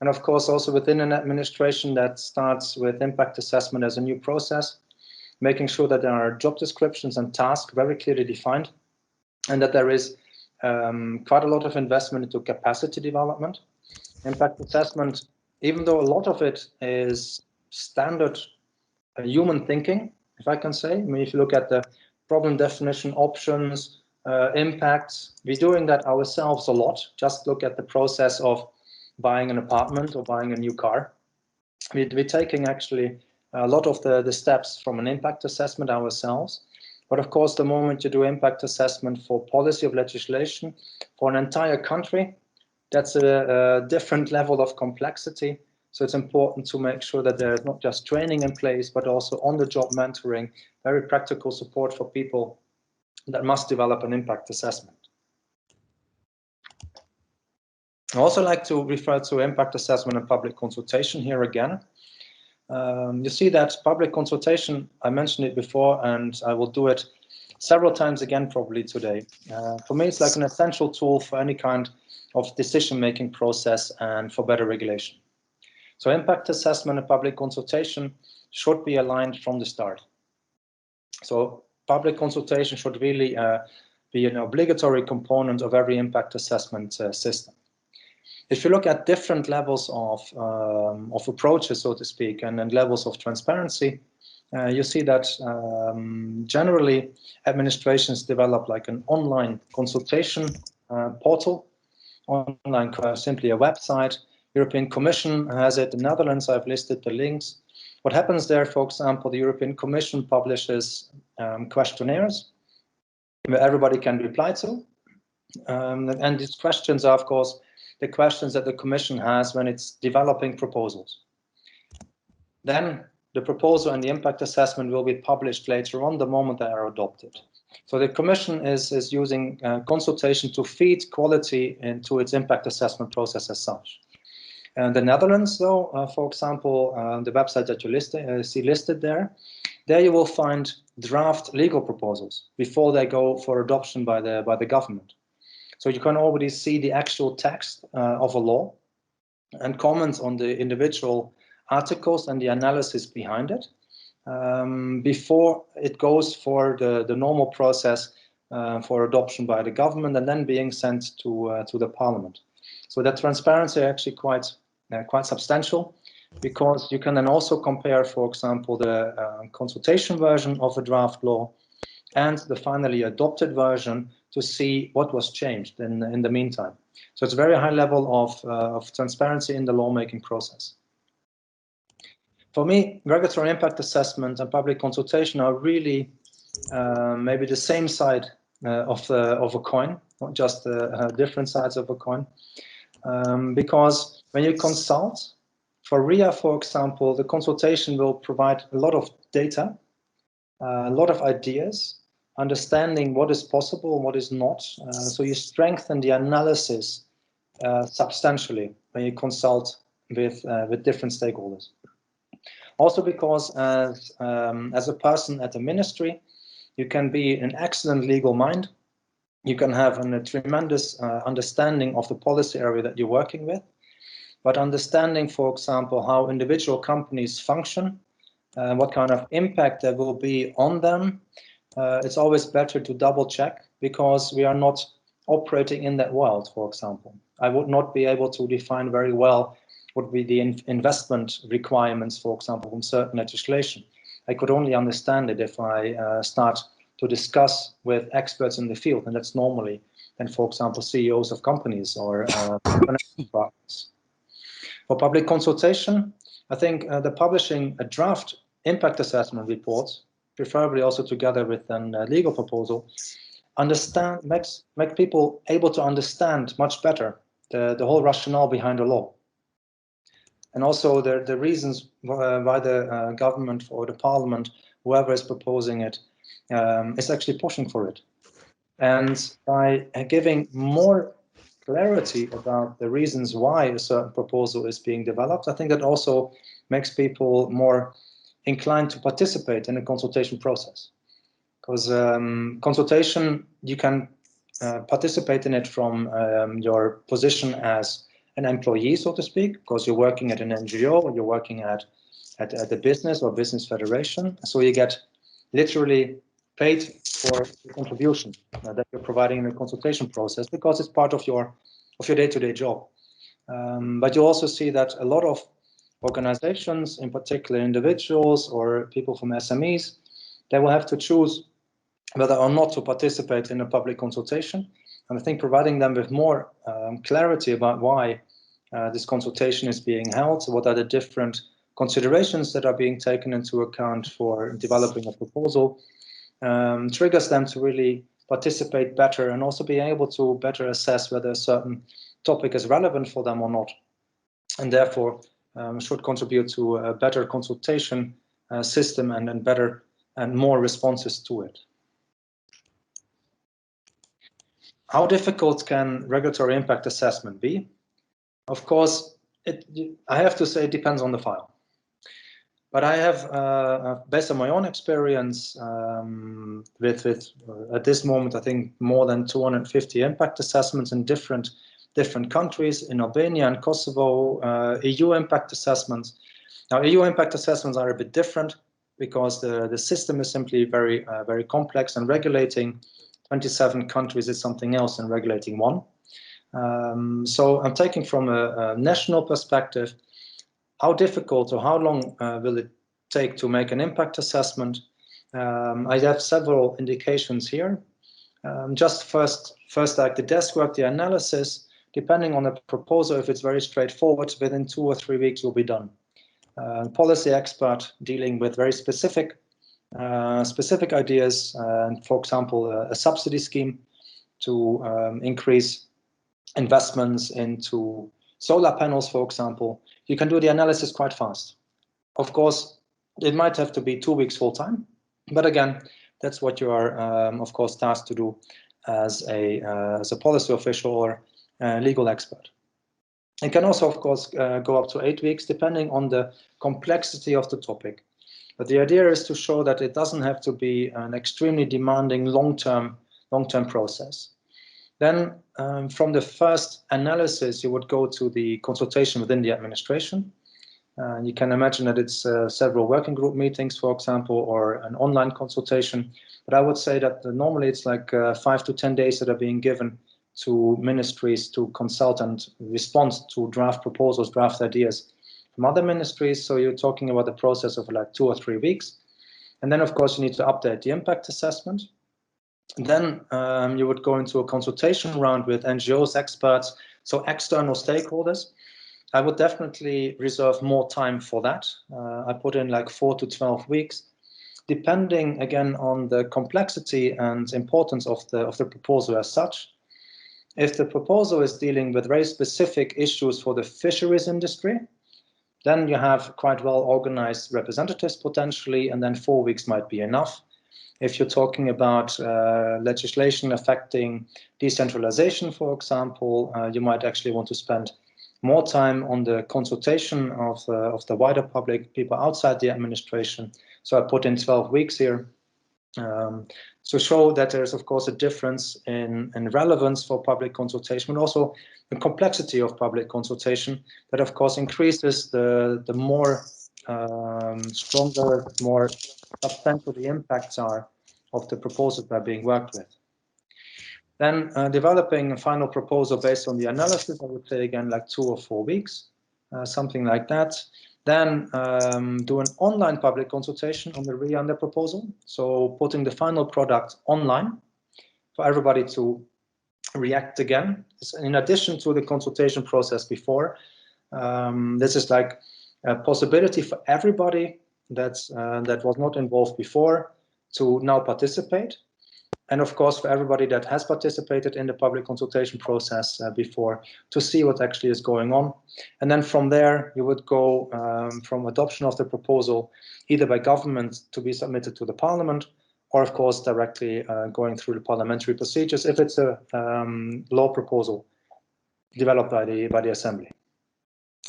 And of course, also within an administration that starts with impact assessment as a new process, making sure that there are job descriptions and tasks very clearly defined, and that there is quite a lot of investment into capacity development. Impact assessment, even though a lot of it is standard human thinking, if I can say. I mean, if you look at the problem definition, options, impacts, we're doing that ourselves a lot. Just look at the process of buying an apartment or buying a new car. We're taking actually a lot of the steps from an impact assessment ourselves. But of course, the moment you do impact assessment for policy of legislation for an entire country, that's a different level of complexity. So it's important to make sure that there is not just training in place, but also on-the-job mentoring, very practical support for people that must develop an impact assessment. I also like to refer to impact assessment and public consultation here again. You see that public consultation, I mentioned it before, and I will do it several times again probably today. For me, it's like an essential tool for any kind of decision-making process and for better regulation. So impact assessment and public consultation should be aligned from the start. So public consultation should really be an obligatory component of every impact assessment system. If you look at different levels of approaches, so to speak, and levels of transparency, you see that generally administrations develop like an online consultation portal, online, simply a website. European Commission has it. The Netherlands, I've listed the links. What happens there, for example, the European Commission publishes questionnaires where everybody can reply to. And these questions are, of course, the questions that the Commission has when it's developing proposals. Then the proposal and the impact assessment will be published later on, the moment they are adopted. So the Commission is using consultation to feed quality into its impact assessment process as such. And the Netherlands, though, for example, the website that you see listed there you will find draft legal proposals before they go for adoption by the government. So you can already see the actual text of a law and comments on the individual articles and the analysis behind it before it goes for the normal process for adoption by the government and then being sent to the parliament. So that transparency is actually quite substantial, because you can then also compare, for example, the consultation version of a draft law and the finally adopted version to see what was changed in the meantime. So it's a very high level of transparency in the lawmaking process. For me, regulatory impact assessment and public consultation are really maybe the same side of a coin, not just different sides of a coin. Because when you consult, for RIA, for example, the consultation will provide a lot of data, a lot of ideas, understanding what is possible and what is not. So you strengthen the analysis substantially when you consult with different stakeholders. Also because as a person at the ministry, you can be an excellent legal mind. You can have a tremendous understanding of the policy area that you're working with, but understanding, for example, how individual companies function, what kind of impact there will be on them, it's always better to double check, because we are not operating in that world, for example. I would not be able to define very well what would be the investment requirements, for example, from certain legislation. I could only understand it if I start to discuss with experts in the field, and that's normally then, for example, CEOs of companies or partners. For public consultation, I think the publishing a draft impact assessment report, preferably also together with a legal proposal, make people able to understand much better the whole rationale behind the law. And also the reasons why the government or the parliament, whoever is proposing it, is actually pushing for it. And by giving more clarity about the reasons why a certain proposal is being developed, I think that also makes people more inclined to participate in the consultation process. Because consultation, you can participate in it from your position as an employee, so to speak, because you're working at an NGO or you're working at a business or business federation. So you get literally paid for the contribution that you're providing in the consultation process, because it's part of your day-to-day job. But you also see that a lot of organizations, in particular individuals or people from SMEs, they will have to choose whether or not to participate in a public consultation. And I think providing them with more clarity about why this consultation is being held, what are the different considerations that are being taken into account for developing a proposal, triggers them to really participate better and also be able to better assess whether a certain topic is relevant for them or not, and therefore should contribute to a better consultation system and better and more responses to it. How difficult can regulatory impact assessment be? Of course, I have to say it depends on the file. But I have, based on my own experience, with at this moment, I think more than 250 impact assessments in different countries, in Albania and Kosovo, EU impact assessments. Now, EU impact assessments are a bit different because the system is simply very complex, and regulating 27 countries is something else than regulating one. So I'm taking from a national perspective, how difficult or how long will it take to make an impact assessment? I have several indications here. Just first like the desk work, the analysis, depending on the proposal, if it's very straightforward, within 2 or 3 weeks will be done. Policy expert dealing with very specific ideas, for example, a subsidy scheme to increase investments into solar panels, for example. You can do the analysis quite fast. Of course, it might have to be 2 weeks full time, but again, that's what you are, of course, tasked to do as a policy official or legal expert. It can also, of course, go up to 8 weeks, depending on the complexity of the topic. But the idea is to show that it doesn't have to be an extremely demanding long-term process. Then, from the first analysis, you would go to the consultation within the administration. You can imagine that it's several working group meetings, for example, or an online consultation. But I would say that normally it's like 5 to 10 days that are being given to ministries to consult and respond to draft proposals, draft ideas from other ministries. So you're talking about a process of like 2 or 3 weeks. And then, of course, you need to update the impact assessment. And then you would go into a consultation round with NGOs, experts, so external stakeholders. I would definitely reserve more time for that. I put in like 4 to 12 weeks, depending again on the complexity and importance of the proposal as such. If the proposal is dealing with very specific issues for the fisheries industry, then you have quite well organized representatives potentially, and then 4 weeks might be enough. If you're talking about legislation affecting decentralization, for example, you might actually want to spend more time on the consultation of the wider public, people outside the administration. So I put in 12 weeks here to show that there's, of course, a difference in relevance for public consultation, but also the complexity of public consultation that, of course, increases the more stronger, more substantial the impacts are of the proposals that are being worked with. Then developing a final proposal based on the analysis, I would say again like 2 or 4 weeks, something like that. Then do an online public consultation on the RIA and the proposal. So putting the final product online for everybody to react again. In addition to the consultation process before, this is like a possibility for everybody that was not involved before to now participate. And of course, for everybody that has participated in the public consultation process before, to see what actually is going on. And then from there, you would go from adoption of the proposal, either by government to be submitted to the parliament, or of course, directly going through the parliamentary procedures if it's a law proposal developed by the assembly.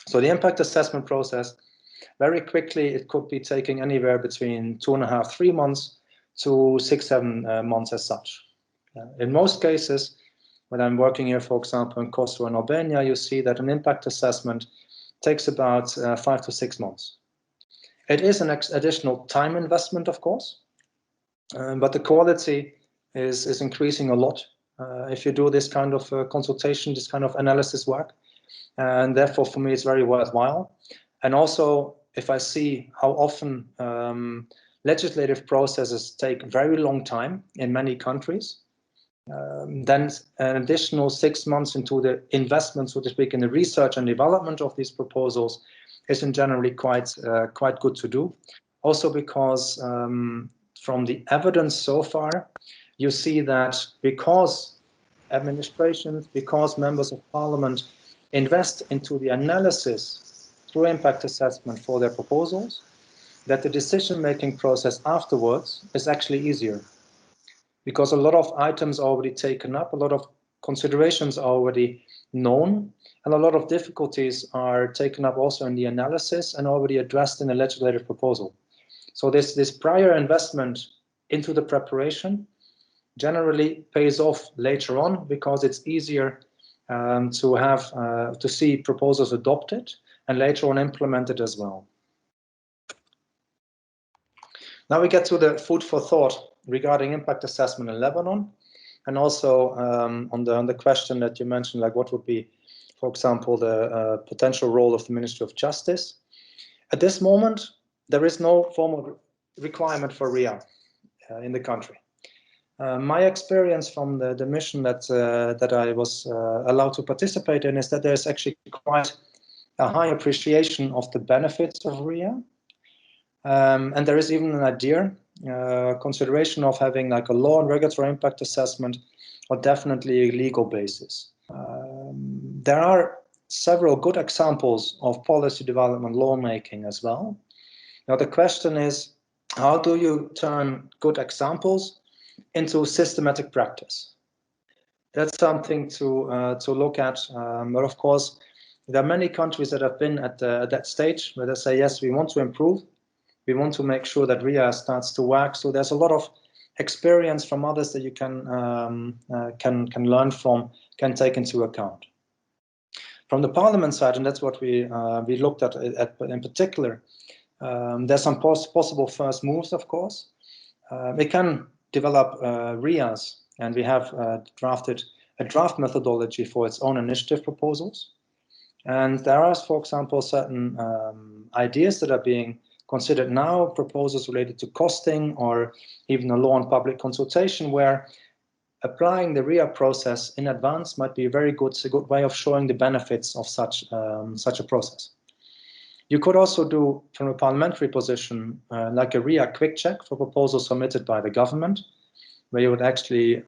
So the impact assessment process, very quickly, it could be taking anywhere between 2.5 to 3 months to 6 to 7 months as such. In most cases, when I'm working here, for example, in Kosovo and Albania, you see that an impact assessment takes about 5 to 6 months. It is an additional time investment, of course, but the quality is increasing a lot if you do this kind of consultation, this kind of analysis work. And therefore, for me, it's very worthwhile. And also, if I see how often legislative processes take very long time in many countries, then an additional 6 months into the investment, so to speak, in the research and development of these proposals is in generally quite good to do. Also because from the evidence so far, you see that because administrations, because members of parliament invest into the analysis through impact assessment for their proposals, that the decision-making process afterwards is actually easier, because a lot of items are already taken up, a lot of considerations are already known, and a lot of difficulties are taken up also in the analysis and already addressed in the legislative proposal. So this prior investment into the preparation generally pays off later on, because it's easier to see proposals adopted and later on implemented as well. Now we get to the food for thought regarding impact assessment in Lebanon. and also on the question that you mentioned, like what would be, for example, the potential role of the Ministry of Justice. At this moment, there is no formal requirement for RIA in the country. My experience from the mission that I was allowed to participate in is that there's actually quite a high appreciation of the benefits of RIA. And there is even an idea, consideration of having like a law and regulatory impact assessment, or definitely a legal basis. There are several good examples of policy development lawmaking as well. Now the question is, how do you turn good examples into systematic practice? That's something to look at. But of course, there are many countries that have been at that stage where they say, yes, we want to improve. We want to make sure that RIA starts to work. So there's a lot of experience from others that you can learn from, can take into account. From the Parliament side, and that's what we looked at in particular, there's some possible first moves, of course. We can develop RIAs, and we have drafted a draft methodology for its own initiative proposals. And there are, for example, certain ideas that are being considered now, proposals related to costing, or even a law and public consultation, where applying the RIA process in advance might be a good way of showing the benefits of such a process. You could also do, from a parliamentary position, like a RIA quick check for proposals submitted by the government, where you would actually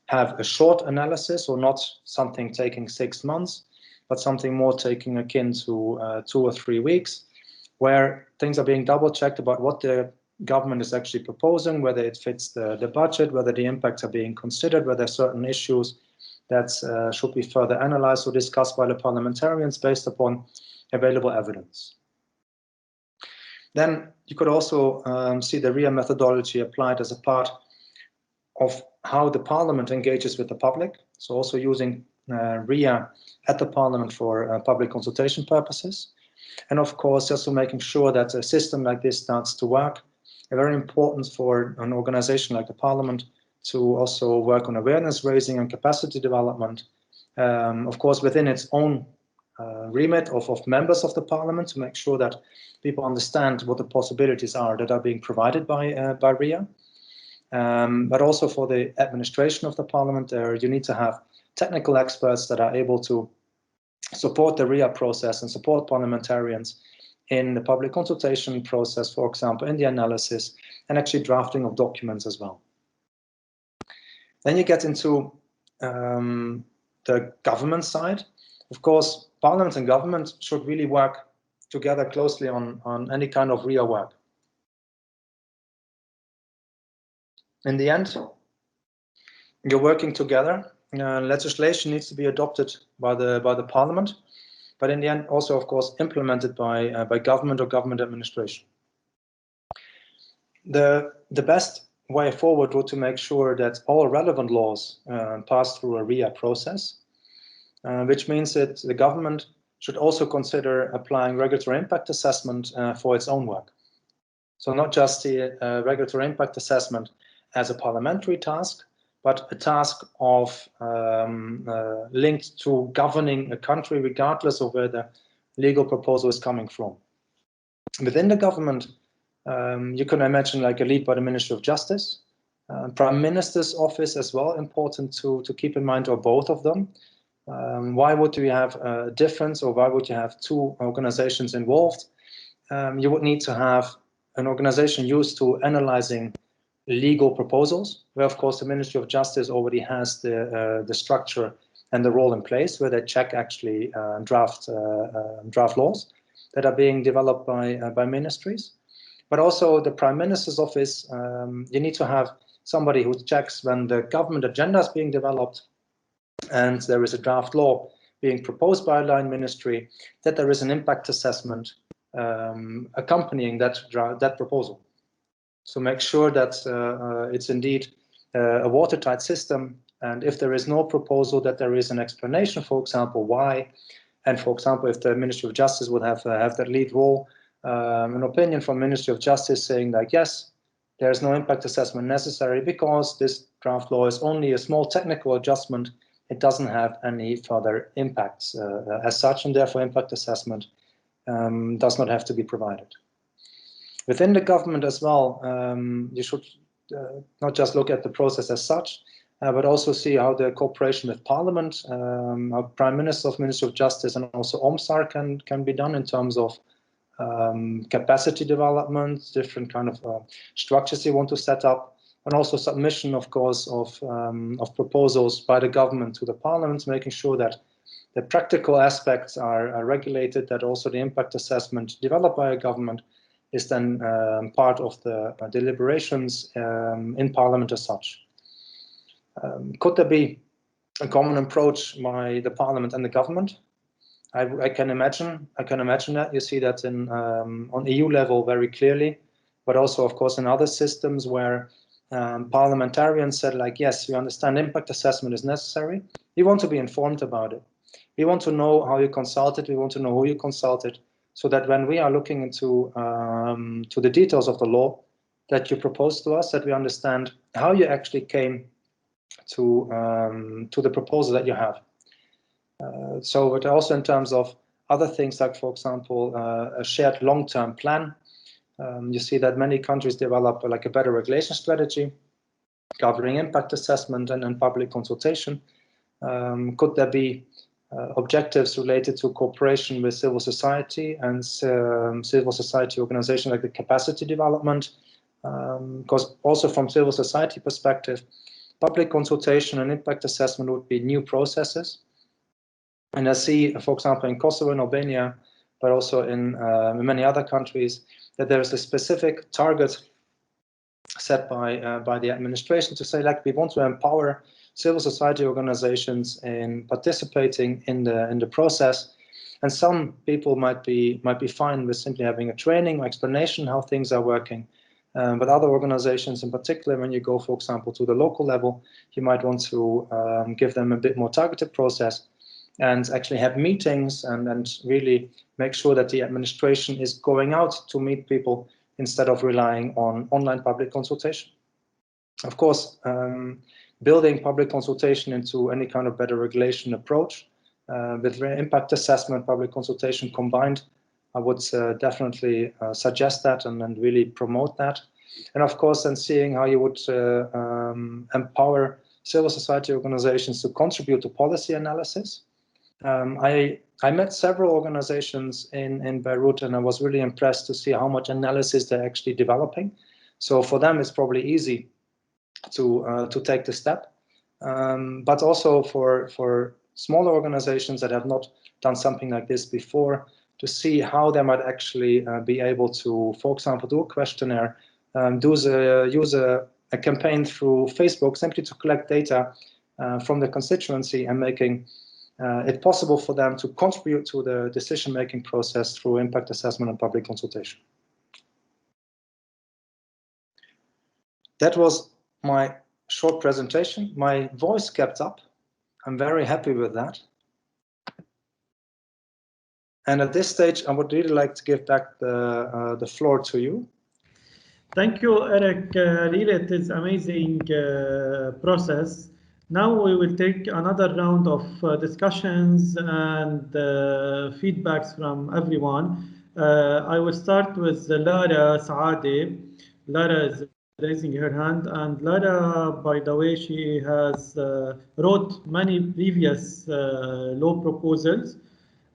have a short analysis, or not something taking 6 months, but something more taking akin to 2 or 3 weeks, where things are being double checked about what the government is actually proposing, whether it fits the budget, whether the impacts are being considered, whether certain issues that should be further analyzed or discussed by the parliamentarians based upon available evidence. Then you could also see the RIA methodology applied as a part of how the parliament engages with the public. So also using RIA at the parliament for public consultation purposes. And of course, also making sure that a system like this starts to work. Very important for an organization like the Parliament to also work on awareness raising and capacity development, of course, within its own remit of members of the Parliament, to make sure that people understand what the possibilities are that are being provided by RIA. But also for the administration of the Parliament, you need to have technical experts that are able to support the RIA process and support parliamentarians in the public consultation process, for example, in the analysis and actually drafting of documents as well. Then you get into the government side. Of course, Parliament and government should really work together closely on any kind of RIA work. In the end, you're working together. Legislation needs to be adopted by the Parliament, but in the end also, of course, implemented by government or government administration. The best way forward would to make sure that all relevant laws pass through a RIA process, which means that the government should also consider applying regulatory impact assessment for its own work. So not just the regulatory impact assessment as a parliamentary task, but a task of linked to governing a country regardless of where the legal proposal is coming from. Within the government, you can imagine like a lead by the Ministry of Justice, Prime Minister's office as well, important to keep in mind, or both of them. Why would we have a difference, or why would you have two organizations involved? You would need to have an organization used to analyzing legal proposals, where of course the Ministry of Justice already has the structure and the role in place, where they check actually draft laws that are being developed by ministries. But also the Prime Minister's office, you need to have somebody who checks when the government agenda is being developed and there is a draft law being proposed by a line ministry, that there is an impact assessment accompanying that proposal. So make sure that it's indeed a watertight system, and if there is no proposal, that there is an explanation, for example, why, and for example, if the Ministry of Justice would have that lead role, an opinion from Ministry of Justice saying like, yes, there is no impact assessment necessary because this draft law is only a small technical adjustment. It doesn't have any further impacts as such, and therefore impact assessment does not have to be provided. Within the government as well, you should not just look at the process as such, but also see how the cooperation with Parliament, how Prime Minister, Minister of Justice, and also OMSAR can be done in terms of capacity development, different kind of structures you want to set up, and also submission, of course, of proposals by the government to the Parliament, making sure that the practical aspects are regulated, that also the impact assessment developed by a government is then part of the deliberations in Parliament as such. Could there be a common approach by the Parliament and the government? I can imagine that. You see that on EU level very clearly, but also, of course, in other systems where parliamentarians said, like, yes, we understand impact assessment is necessary. We want to be informed about it. We want to know how you consulted. We want to know who you consulted, so that when we are looking into to the details of the law that you propose to us, that we understand how you actually came to the proposal that you have. But also in terms of other things, like, for example, a shared long-term plan. You see that many countries develop like a better regulation strategy covering impact assessment and public consultation. Could there be objectives related to cooperation with civil society and civil society organizations, like the capacity development? Because also from civil society perspective, public consultation and impact assessment would be new processes. And I see, for example, in Kosovo and Albania, but also in many other countries, that there is a specific target set by the administration to say, like, we want to empower civil society organizations in participating in the process. And some people might be fine with simply having a training or explanation how things are working. But other organizations in particular, when you go, for example, to the local level, you might want to give them a bit more targeted process and actually have meetings and really make sure that the administration is going out to meet people instead of relying on online public consultation. Of course, building public consultation into any kind of better regulation approach with impact assessment, public consultation combined, I would definitely suggest that and really promote that. And of course, then seeing how you would empower civil society organizations to contribute to policy analysis. I met several organizations in Beirut, and I was really impressed to see how much analysis they're actually developing. So for them, it's probably easy to take the step. But also for smaller organizations that have not done something like this before, to see how they might actually be able to, for example, do a questionnaire, use a campaign through Facebook simply to collect data from the constituency and making it possible for them to contribute to the decision-making process through impact assessment and public consultation. That was my short presentation. My voice kept up. I'm very happy with that. And at this stage, I would really like to give back the floor to you. Thank you, Erik. Really, it is amazing process. Now we will take another round of discussions and feedbacks from everyone. I will start with Lara Saade. Lara is raising her hand, and Lara, by the way, she has wrote many previous law proposals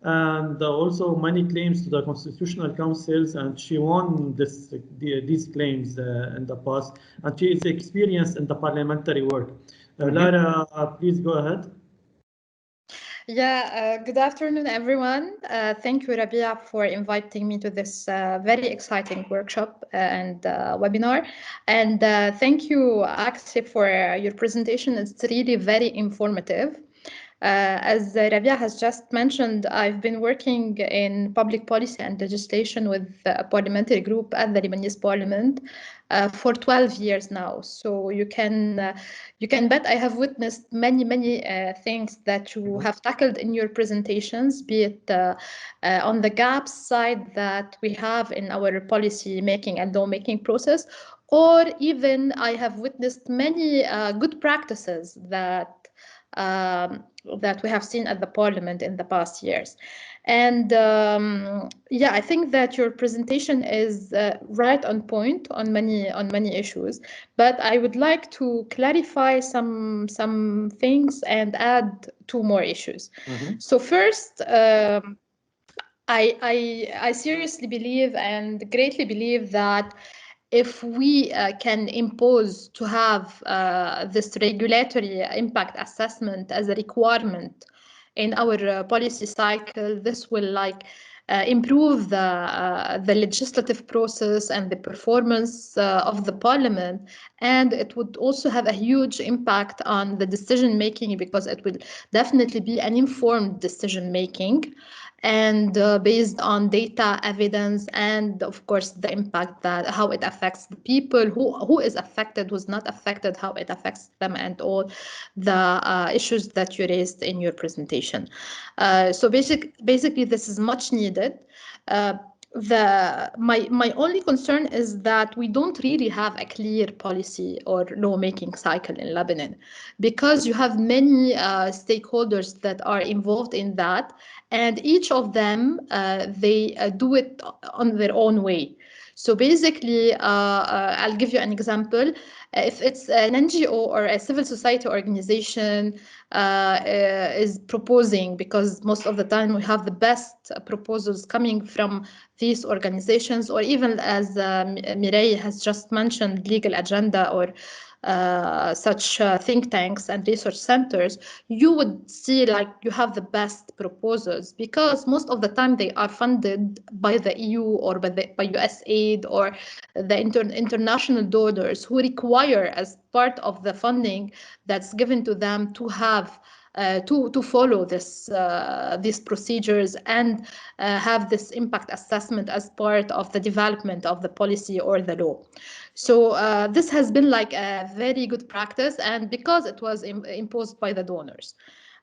and also many claims to the Constitutional Councils, and she won these claims in the past, and she is experienced in the parliamentary work. Lara, please go ahead. Yeah, good afternoon, everyone. Thank you, Rabia, for inviting me to this very exciting workshop and webinar. And thank you, Akse, for your presentation. It's really very informative. As Rabia has just mentioned, I've been working in public policy and legislation with a parliamentary group at the Lebanese parliament for 12 years now. So you can bet I have witnessed many things that you have tackled in your presentations, be it on the gaps side that we have in our policy making and law making process, or even I have witnessed many good practices that we have seen at the Parliament in the past years. And yeah, I think that your presentation is right on point on many issues, but I would like to clarify some things and add 2 more issues. So first, I seriously believe and greatly believe that if we can impose to have this regulatory impact assessment as a requirement in our policy cycle, this will improve the legislative process and the performance of the Parliament, and it would also have a huge impact on the decision making, because it will definitely be an informed decision making and based on data, evidence, and of course the impact, that how it affects the people, who is affected, who's not affected, how it affects them, and all the issues that you raised in your presentation. So basically this is much needed. My only concern is that we don't really have a clear policy or lawmaking cycle in Lebanon, because you have many stakeholders that are involved in that, and each of them they do it on their own way. So basically, I'll give you an example. If it's an NGO or a civil society organization is proposing, because most of the time we have the best proposals coming from these organizations, or even as Mireille has just mentioned, Legal Agenda or such think tanks and research centers, you would see you have the best proposals, because most of the time they are funded by the EU or by US aid or the international donors, who require, as part of the funding that's given to them, to have to follow these procedures and have this impact assessment as part of the development of the policy or the law. So this has been a very good practice, and because it was imposed by the donors.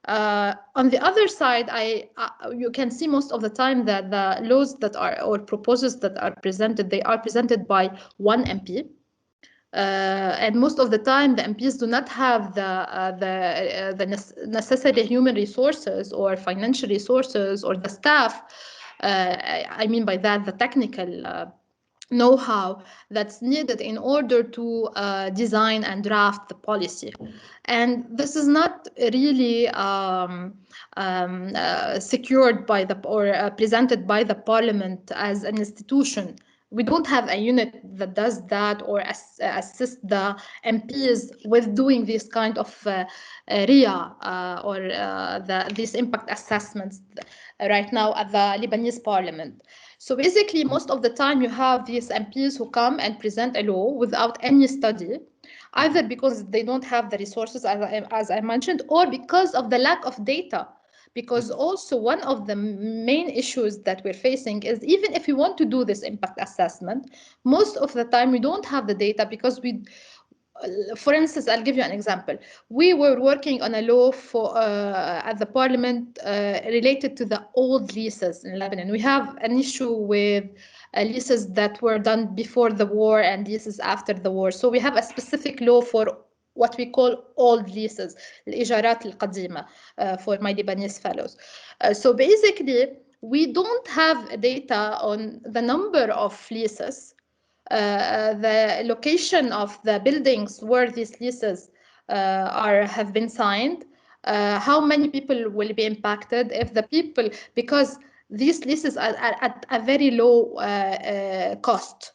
On the other side, you can see most of the time that the laws that are, or proposals that are presented, they are presented by one MP. And most of the time, the MPs do not have the necessary human resources or financial resources or the staff. I mean by that, the technical know-how that's needed in order to design and draft the policy. And this is not really secured by or presented by the Parliament as an institution. We don't have a unit that does that or assist the MPs with doing this kind of RIA or these impact assessments right now at the Lebanese Parliament. So basically, most of the time you have these MPs who come and present a law without any study, either because they don't have the resources, as I mentioned, or because of the lack of data. Because also one of the main issues that we're facing is, even if we want to do this impact assessment, most of the time we don't have the data, because for instance, I'll give you an example. We were working on a law at the Parliament related to the old leases in Lebanon. We have an issue with leases that were done before the war and leases after the war. So we have a specific law for what we call old leases, الإيجارات القديمة, for my Lebanese fellows. So basically, we don't have data on the number of leases, the location of the buildings where these leases have been signed, how many people will be impacted, if the people, because these leases are at a very low cost.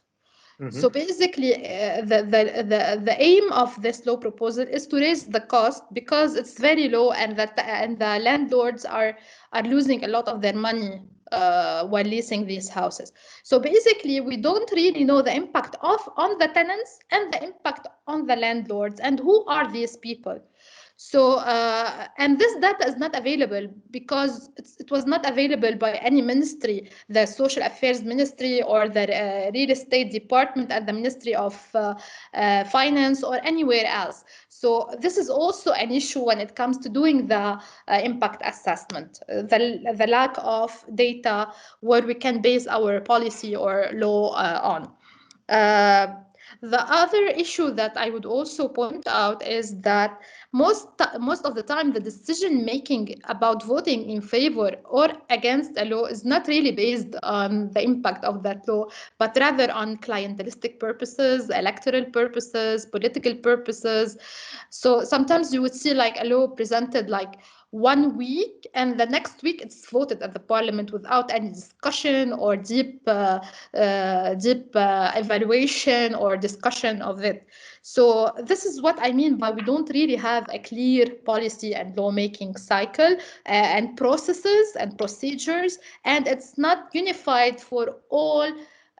So basically, the aim of this law proposal is to raise the cost, because it's very low, and the landlords are losing a lot of their money while leasing these houses. So basically, we don't really know the impact on the tenants and the impact on the landlords, and who are these people. So, and this data is not available because it was not available by any ministry, the Social Affairs Ministry or the Real Estate Department at the Ministry of Finance or anywhere else. So this is also an issue when it comes to doing the impact assessment, the lack of data where we can base our policy or law on. The other issue that I would also point out is that most of the time the decision making about voting in favor or against a law is not really based on the impact of that law, but rather on clientelistic purposes, electoral purposes, political purposes. So sometimes you would see like a law presented like 1 week, and the next week it's voted at the parliament without any discussion or deep evaluation or discussion of it. So this is what I mean by we don't really have a clear policy and lawmaking cycle and processes and procedures, and it's not unified for all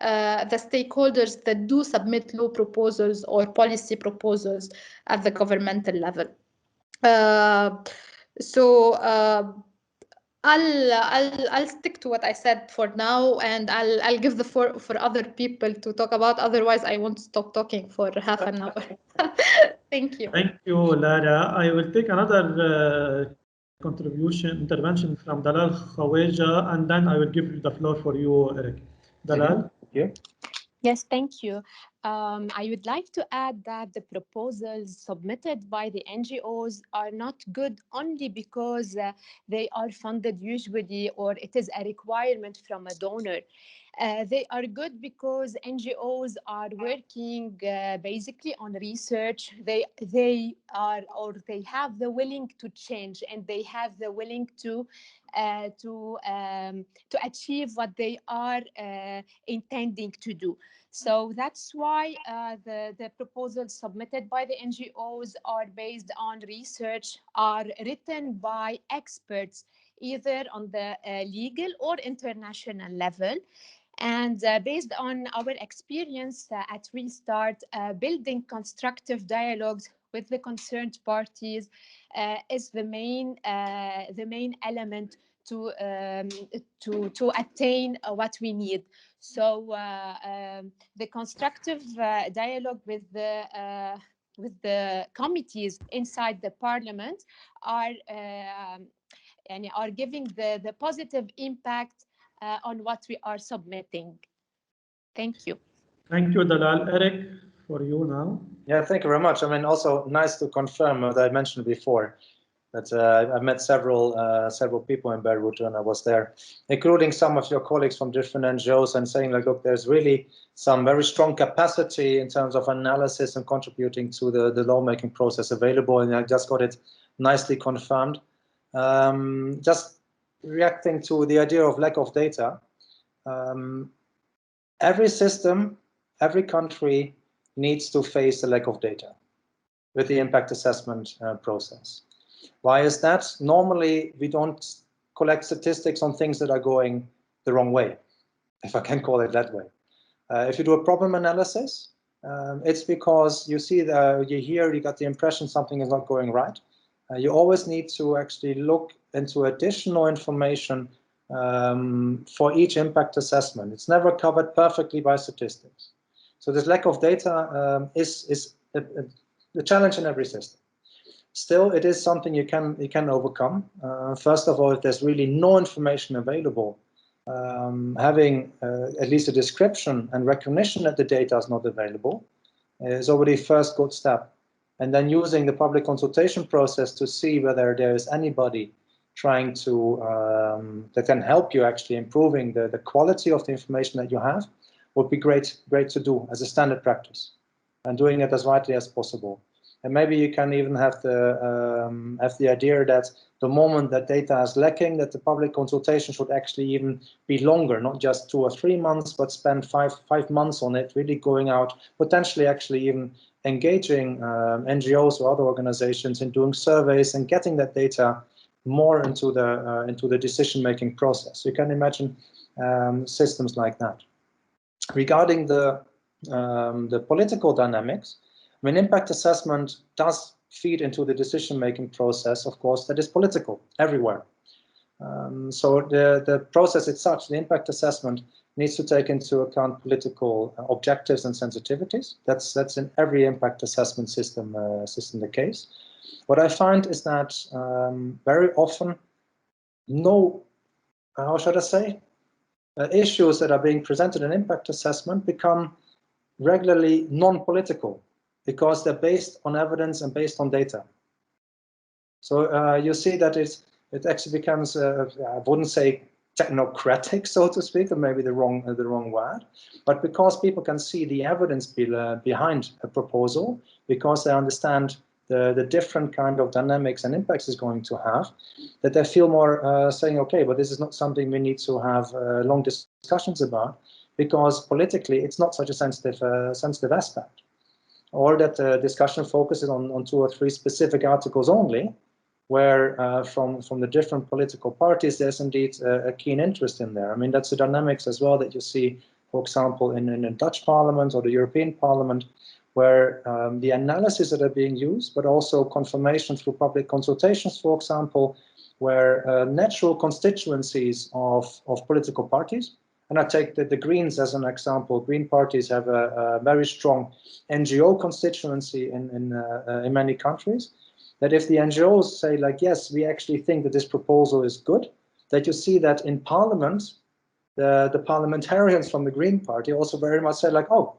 the stakeholders that do submit law proposals or policy proposals at the governmental level. I'll stick to what I said for now, and I'll give the floor for other people to talk about. Otherwise, I won't stop talking for half an hour. Thank you. Thank you, Lara. I will take another intervention from Dalal Khawaja, and then I will give the floor for you, Erik. Dalal? Yeah. Yes, thank you. I would like to add that the proposals submitted by the NGOs are not good only because they are funded usually or it is a requirement from a donor. They are good because NGOs are working basically on research. They are, or they have the willing to change, and they have the willing to achieve what they are intending to do. So that's why the proposals submitted by the NGOs are based on research, are written by experts, either on the legal or international level. And based on our experience at Restart, building constructive dialogues with the concerned parties is the main element to attain what we need. So the constructive dialogue with the committees inside the parliament are giving the positive impact on what we are submitting. Thank you. Thank you, Dalal. Erik, for you now. Yeah, thank you very much. I mean, also nice to confirm what I mentioned before, that I met several people in Beirut when I was there, including some of your colleagues from different NGOs, and saying like, look, there's really some very strong capacity in terms of analysis and contributing to the lawmaking process available, and I just got it nicely confirmed. Just reacting to the idea of lack of data, every system, every country needs to face the lack of data with the impact assessment process. Why is that? Normally, we don't collect statistics on things that are going the wrong way, if I can call it that way. If you do a problem analysis, it's because you see you got the impression something is not going right. You always need to actually look into additional information for each impact assessment. It's never covered perfectly by statistics. So this lack of data is a challenge in every system. Still, it is something you can overcome. First of all, if there's really no information available, having at least a description and recognition that the data is not available is already first good step. And then using the public consultation process to see whether there is anybody trying to that can help you actually improving the quality of the information that you have would be great to do as a standard practice, and doing it as rightly as possible. And maybe you can even have the idea that the moment that data is lacking, that the public consultation should actually even be longer, not just 2 or 3 months, but spend five months on it, really going out, potentially actually even engaging NGOs or other organizations in doing surveys and getting that data more into the decision-making process. You can imagine systems like that. Regarding the political dynamics, I mean, impact assessment does feed into the decision-making process, of course, that is political everywhere. So the process as such, the impact assessment, needs to take into account political objectives and sensitivities. That's in every impact assessment system the case. What I find is that very often, how should I say, issues that are being presented in impact assessment become regularly non-political because they're based on evidence and based on data. So you see that it actually becomes, I wouldn't say technocratic, so to speak, or maybe the wrong word, but because people can see the evidence behind a proposal, because they understand the different kind of dynamics and impacts it's going to have, that they feel more saying, okay, but this is not something we need to have long discussions about, because politically it's not such a sensitive aspect, or that the discussion focuses on 2 or 3 specific articles only, where from the different political parties there's indeed a keen interest in there. I mean, that's the dynamics as well that you see, for example, in the Dutch Parliament or the European Parliament, where the analyses that are being used, but also confirmation through public consultations, for example, where natural constituencies of political parties, and I take the Greens as an example. Green parties have a very strong NGO constituency in many countries, that if the NGOs say, like, yes, we actually think that this proposal is good, that you see that in Parliament, the parliamentarians from the Green Party also very much say, like, oh,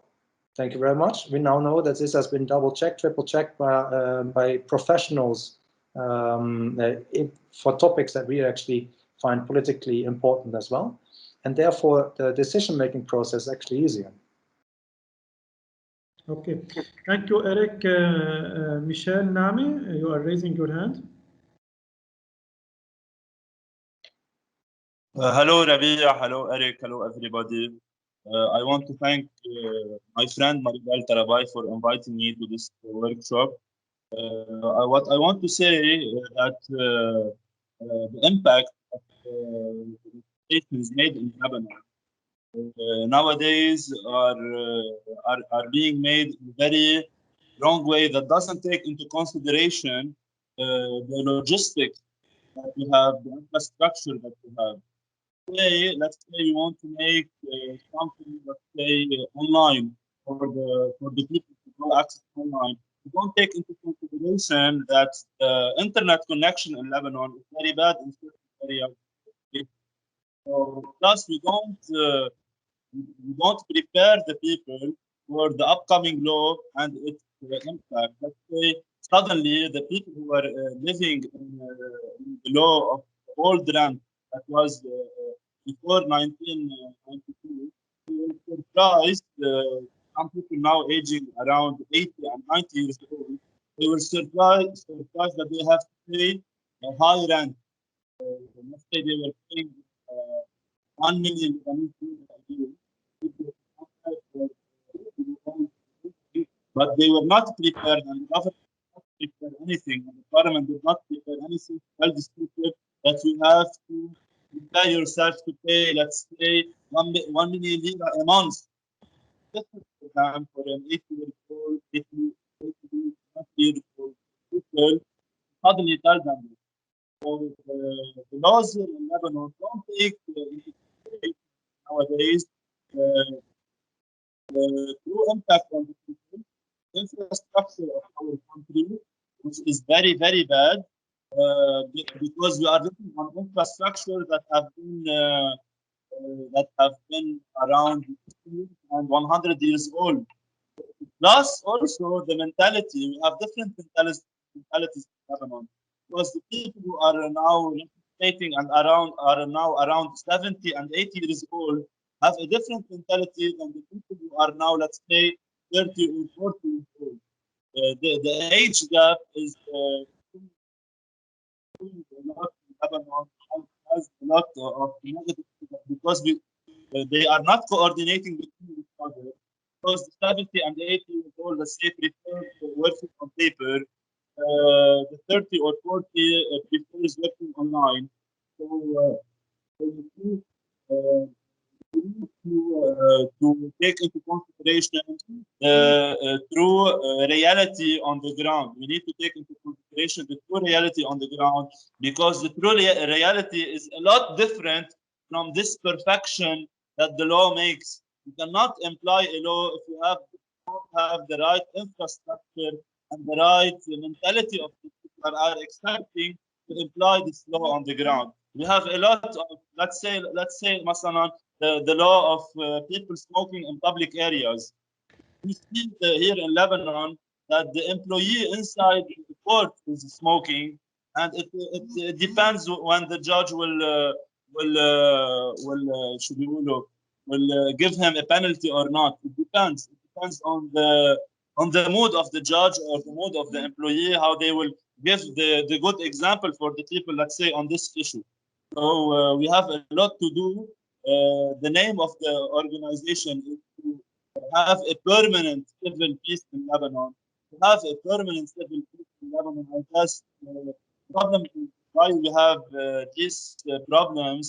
thank you very much. We now know that this has been double-checked, triple-checked by professionals for topics that we actually find politically important as well. And therefore, the decision-making process is actually easier. Okay, thank you, Erik. Michelle Nami, you are raising your hand. Hello, Rabia. Hello, Erik. Hello, everybody. I want to thank my friend Maribel Tarabai for inviting me to this workshop. What I want to say that the impact of statements made in Lebanon nowadays are being made in a very wrong way that doesn't take into consideration the logistics that we have, the infrastructure that we have. Let's say you want to make something, let's say online for the people to go access online. You don't take into consideration that the internet connection in Lebanon is very bad in certain areas. So plus we don't prepare the people for the upcoming law and its impact. Let's say suddenly the people who are living in the law of old land that was before 1992, we were surprised. Some people now aging around 80 and 90 years old, they were surprised that they have to pay a high rent. Let's say they were paying 1 million a year, but they were not prepared, and the government did not prepare anything, and the parliament did not prepare anything. Tell these people that you have to prepare yourself to pay, let's say, 1 million lira a month. Just for them, for an 80-year-old, 80-year-old people, suddenly tell them this. So the laws here in Lebanon don't take into consideration nowadays the true impact on the people, infrastructure of our country, which is very, very bad, because we are looking on infrastructure that have been around 50 and 100 years old. Plus, also the mentality. We have different mentalities in Lebanon, because the people who are now legislating and are now around 70 and 80 years old have a different mentality than the people who are now, let's say, 30 or 40 years old. The age gap is a lot in Lebanon, has a lot of negative, because they are not coordinating between each other. Because the 70 and 80 years old, let's say, prefer working on paper. The 30 or 40 prefers working online. So you need to take into consideration the true reality on the ground. We need to take into consideration the true reality on the ground, because the true reality is a lot different from this perfection that the law makes. You cannot imply a law if you don't have the right infrastructure and the right mentality of the people that are expecting to imply this law on the ground. We have a lot of, let's say, Masalan, the law of people smoking in public areas. we see here in Lebanon that the employee inside the court is smoking, and it depends when the judge will give him a penalty or not. It depends. It depends on the mood of the judge or the mood of the employee, how they will give the good example for the people, let's say, on this issue. So we have a lot to do. The name of the organization is to have a permanent civil peace in Lebanon. To have a permanent civil peace in Lebanon, I guess the problem is why we have these problems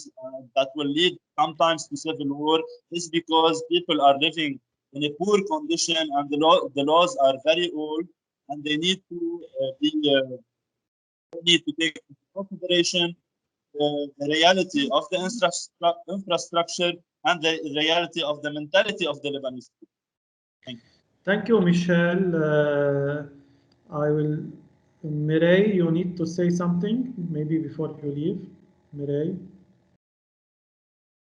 that will lead sometimes to civil war is because people are living in a poor condition, and the laws are very old, and they need to take into consideration the reality of the infrastructure and the reality of the mentality of the Lebanese people. Thank you. Thank you, Michelle. I will. Mireille, you need to say something maybe before you leave. Mireille.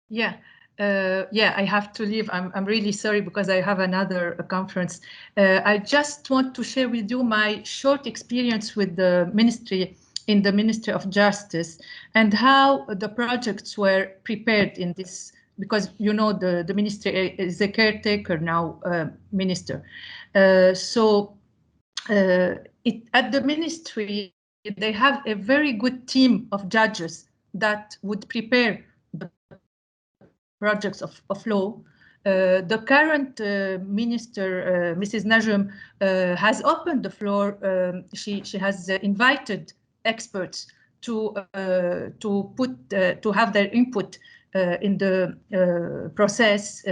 Yeah. I have to leave. I'm really sorry because I have another conference. I just want to share with you my short experience with the ministry in the Ministry of Justice and how the projects were prepared in this, because you know the ministry is a caretaker now minister. At the ministry, they have a very good team of judges that would prepare the projects of law. The current minister, Mrs. Najm, has opened the floor. She has invited experts to have their input in the process.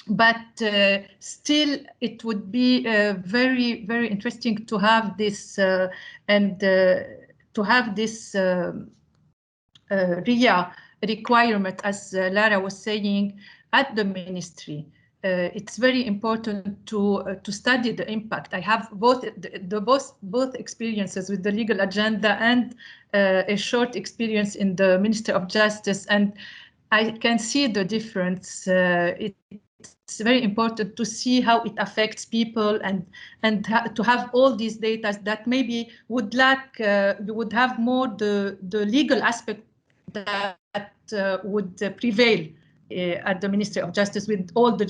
But still, it would be very, very interesting to have this to have this RIA requirement, as Lara was saying, at the ministry. It's very important to study the impact. I have both experiences with the legal agenda and a short experience in the Ministry of Justice, and I can see the difference. It's very important to see how it affects people and to have all these data that maybe would lack. You would have more the legal aspect that would prevail at the Ministry of Justice with all the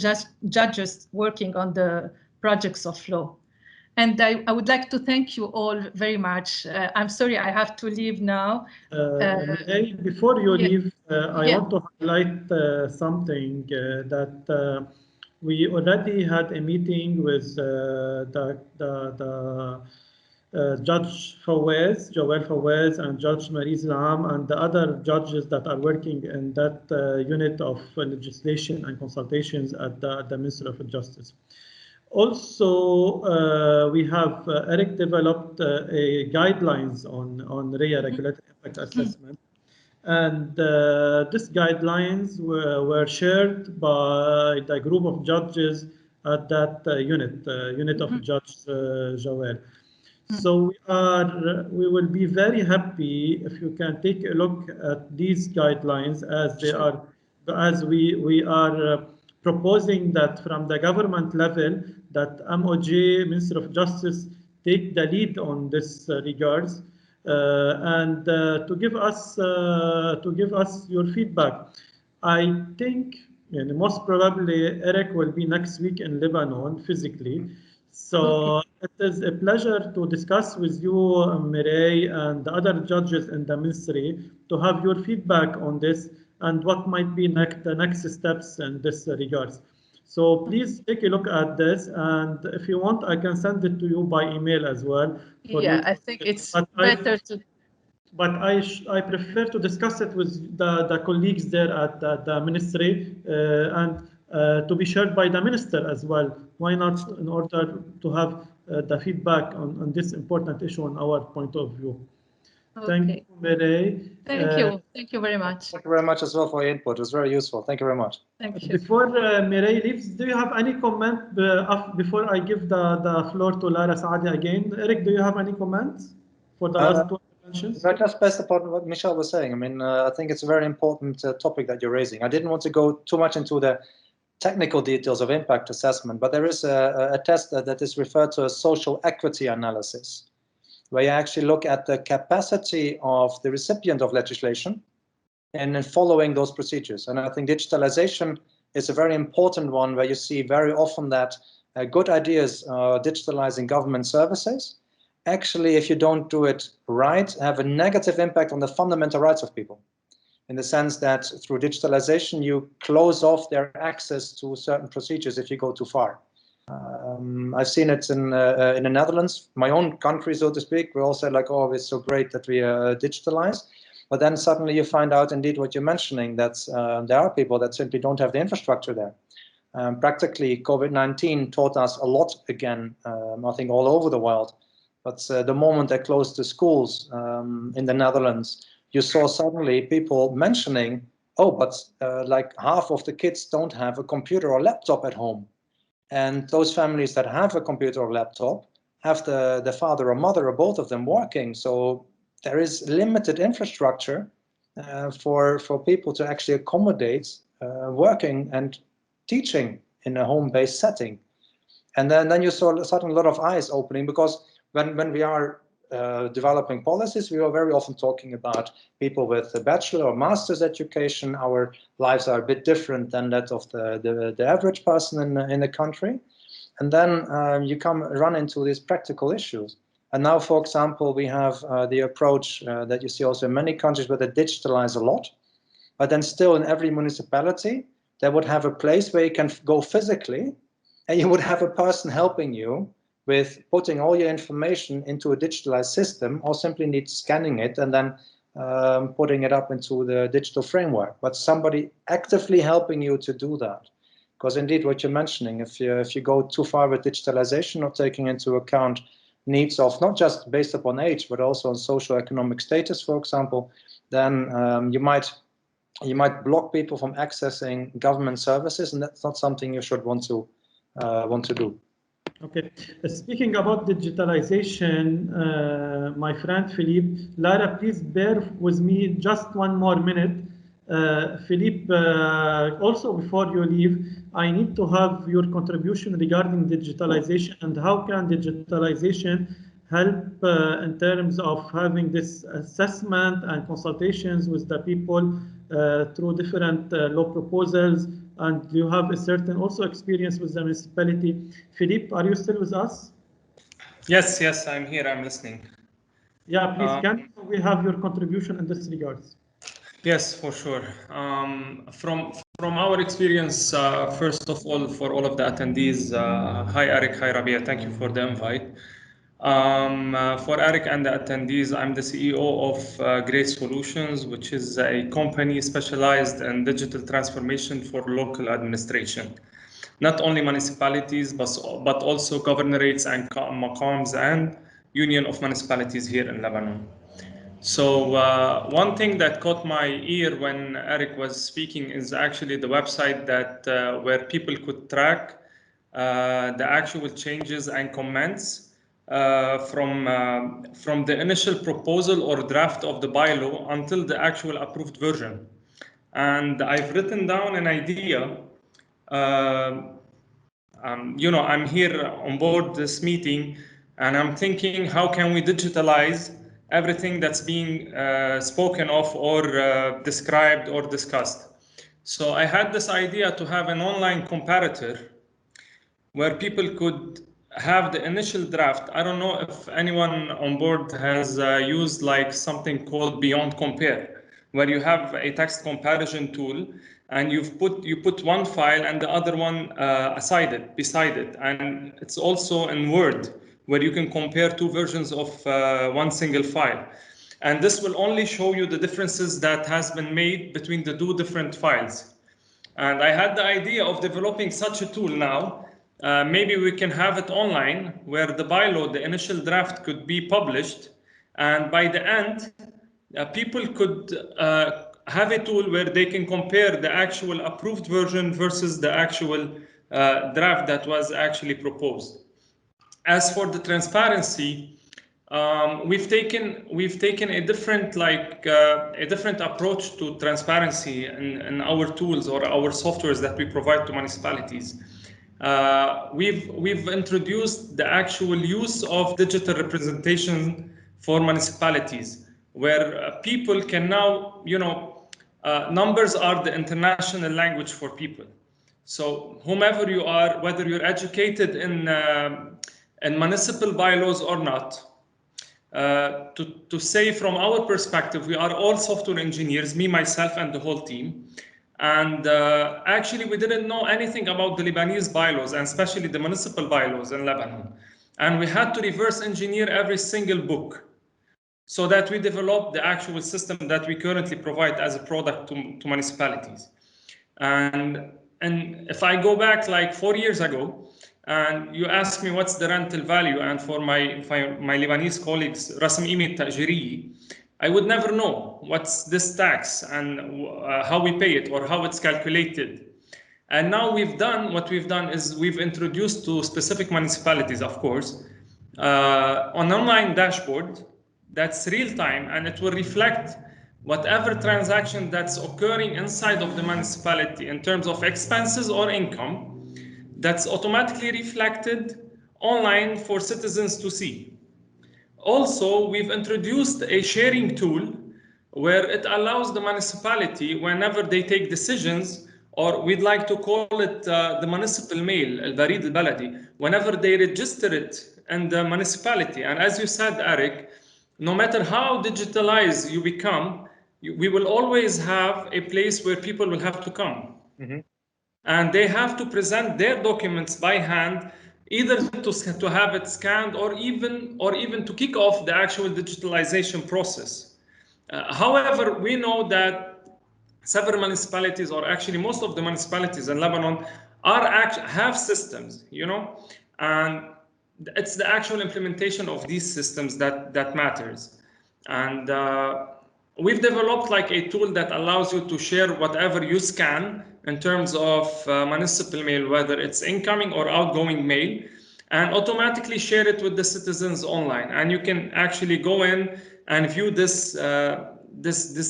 judges working on the projects of law. And I would like to thank you all very much. I'm sorry I have to leave now. Before you leave, I want to highlight something that we already had a meeting with Judge Fawaz, Joel Fawaz, and Judge Marie Zlam, and the other judges that are working in that unit of legislation and consultations at the Ministry of Justice. Also, we have Erik developed a guidelines on RIA regulatory impact assessment, and these guidelines were shared by the group of judges at that unit of Judge Joel. So we will be very happy if you can take a look at these guidelines as they are, as we are proposing that from the government level that MOJ, Ministry of Justice, take the lead on this regards and to give us your feedback. I think most probably Erik will be next week in Lebanon physically. So it is a pleasure to discuss with you, Mireille, and the other judges in the ministry to have your feedback on this and what might be the next steps in this regards. So please take a look at this, and if you want, I can send it to you by email as well. I think it's better to. But I prefer to discuss it with the colleagues there at the ministry and to be shared by the minister as well. Why not, in order to have the feedback on this important issue on our point of view. Okay. Thank you, Mireille. Thank you very much. Thank you very much as well for your input. It was very useful. Thank you very much. Thank you. Before Mireille leaves, do you have any comment before I give the floor to Lara Saadi again? Erik, do you have any comments for the last two interventions? Just based upon what Michelle was saying, I mean, I think it's a very important topic that you're raising. I didn't want to go too much into the technical details of impact assessment, but there is a test that is referred to as social equity analysis, where you actually look at the capacity of the recipient of legislation and in following those procedures. And I think digitalization is a very important one, where you see very often that good ideas digitalizing government services actually, if you don't do it right, have a negative impact on the fundamental rights of people, in the sense that through digitalization you close off their access to certain procedures if you go too far. I've seen it in the Netherlands, my own country, so to speak. We all say like, oh, it's so great that we digitalize. But then suddenly you find out indeed what you're mentioning, that there are people that simply don't have the infrastructure there. Practically, COVID-19 taught us a lot again, I think all over the world. But the moment they closed the schools in the Netherlands, you saw suddenly people mentioning, oh, but like half of the kids don't have a computer or laptop at home. And those families that have a computer or laptop have the father or mother or both of them working. So there is limited infrastructure for people to actually accommodate working and teaching in a home-based setting. And then you saw suddenly a lot of eyes opening, because when we are developing policies, we are very often talking about people with a bachelor or master's education. Our lives are a bit different than that of the average person in the country. And then you run into these practical issues. And now, for example, we have the approach that you see also in many countries where they digitalize a lot, but then still in every municipality, they would have a place where you can go physically, and you would have a person helping you with putting all your information into a digitalized system, or simply need scanning it and then putting it up into the digital framework. But somebody actively helping you to do that. Because indeed, what you're mentioning, if you go too far with digitalization, not taking into account needs of not just based upon age, but also on socio-economic status, for example, then you might block people from accessing government services, and that's not something you should want to do. Okay, speaking about digitalization, my friend Philippe, Lara, please bear with me just one more minute. Philippe, also before you leave, I need to have your contribution regarding digitalization and how can digitalization help in terms of having this assessment and consultations with the people through different law proposals. And you have a certain also experience with the municipality. Philippe, are you still with us? Yes, I'm here, I'm listening. Yeah, please, can we have your contribution in this regards? Yes, for sure. From our experience, first of all, for all of the attendees, hi Erik, hi Rabia, thank you for the invite. For Erik and the attendees, I'm the CEO of Great Solutions, which is a company specialized in digital transformation for local administration. Not only municipalities, but also governorates and maqams and Union of Municipalities here in Lebanon. So one thing that caught my ear when Erik was speaking is actually the website that where people could track the actual changes and comments from the initial proposal or draft of the bylaw until the actual approved version. And I've written down an idea. I'm here on board this meeting, and I'm thinking, how can we digitalize everything that's being spoken of or described or discussed? So I had this idea to have an online comparator where people could have the initial draft. I don't know if anyone on board has used like something called Beyond Compare, where you have a text comparison tool, and you put one file and the other one beside it, and it's also in Word, where you can compare two versions of one single file. And this will only show you the differences that has been made between the two different files. And I had the idea of developing such a tool now. Maybe we can have it online, where the bylaw, the initial draft, could be published, and by the end, people could have a tool where they can compare the actual approved version versus the actual draft that was actually proposed. As for the transparency, we've taken a different approach to transparency in our tools or our softwares that we provide to municipalities. We've introduced the actual use of digital representation for municipalities, where people can now, numbers are the international language for people. So whomever you are, whether you're educated in municipal bylaws or not, to say from our perspective, we are all software engineers, me, myself, and the whole team. And actually, we didn't know anything about the Lebanese bylaws, and especially the municipal bylaws in Lebanon. And we had to reverse engineer every single book so that we developed the actual system that we currently provide as a product to municipalities. And if I go back like 4 years ago, and you ask me what's the rental value, and for my Lebanese colleagues, رسم قيمة تأجيرية, I would never know what's this tax and how we pay it or how it's calculated. And now what we've done is we've introduced to specific municipalities, of course, an online dashboard that's real time, and it will reflect whatever transaction that's occurring inside of the municipality in terms of expenses or income, that's automatically reflected online for citizens to see. Also, we've introduced a sharing tool where it allows the municipality, whenever they take decisions, or we'd like to call it the municipal mail, البريد البلدي, whenever they register it in the municipality. And as you said, Erik, no matter how digitalized you become, we will always have a place where people will have to come. Mm-hmm. And they have to present their documents by hand, either to have it scanned or even to kick off the actual digitalization process. However, we know that several municipalities, or actually most of the municipalities in Lebanon, have systems, and it's the actual implementation of these systems that matters. And we've developed like a tool that allows you to share whatever you scan in terms of municipal mail, whether it's incoming or outgoing mail, and automatically share it with the citizens online. And you can actually go in and view this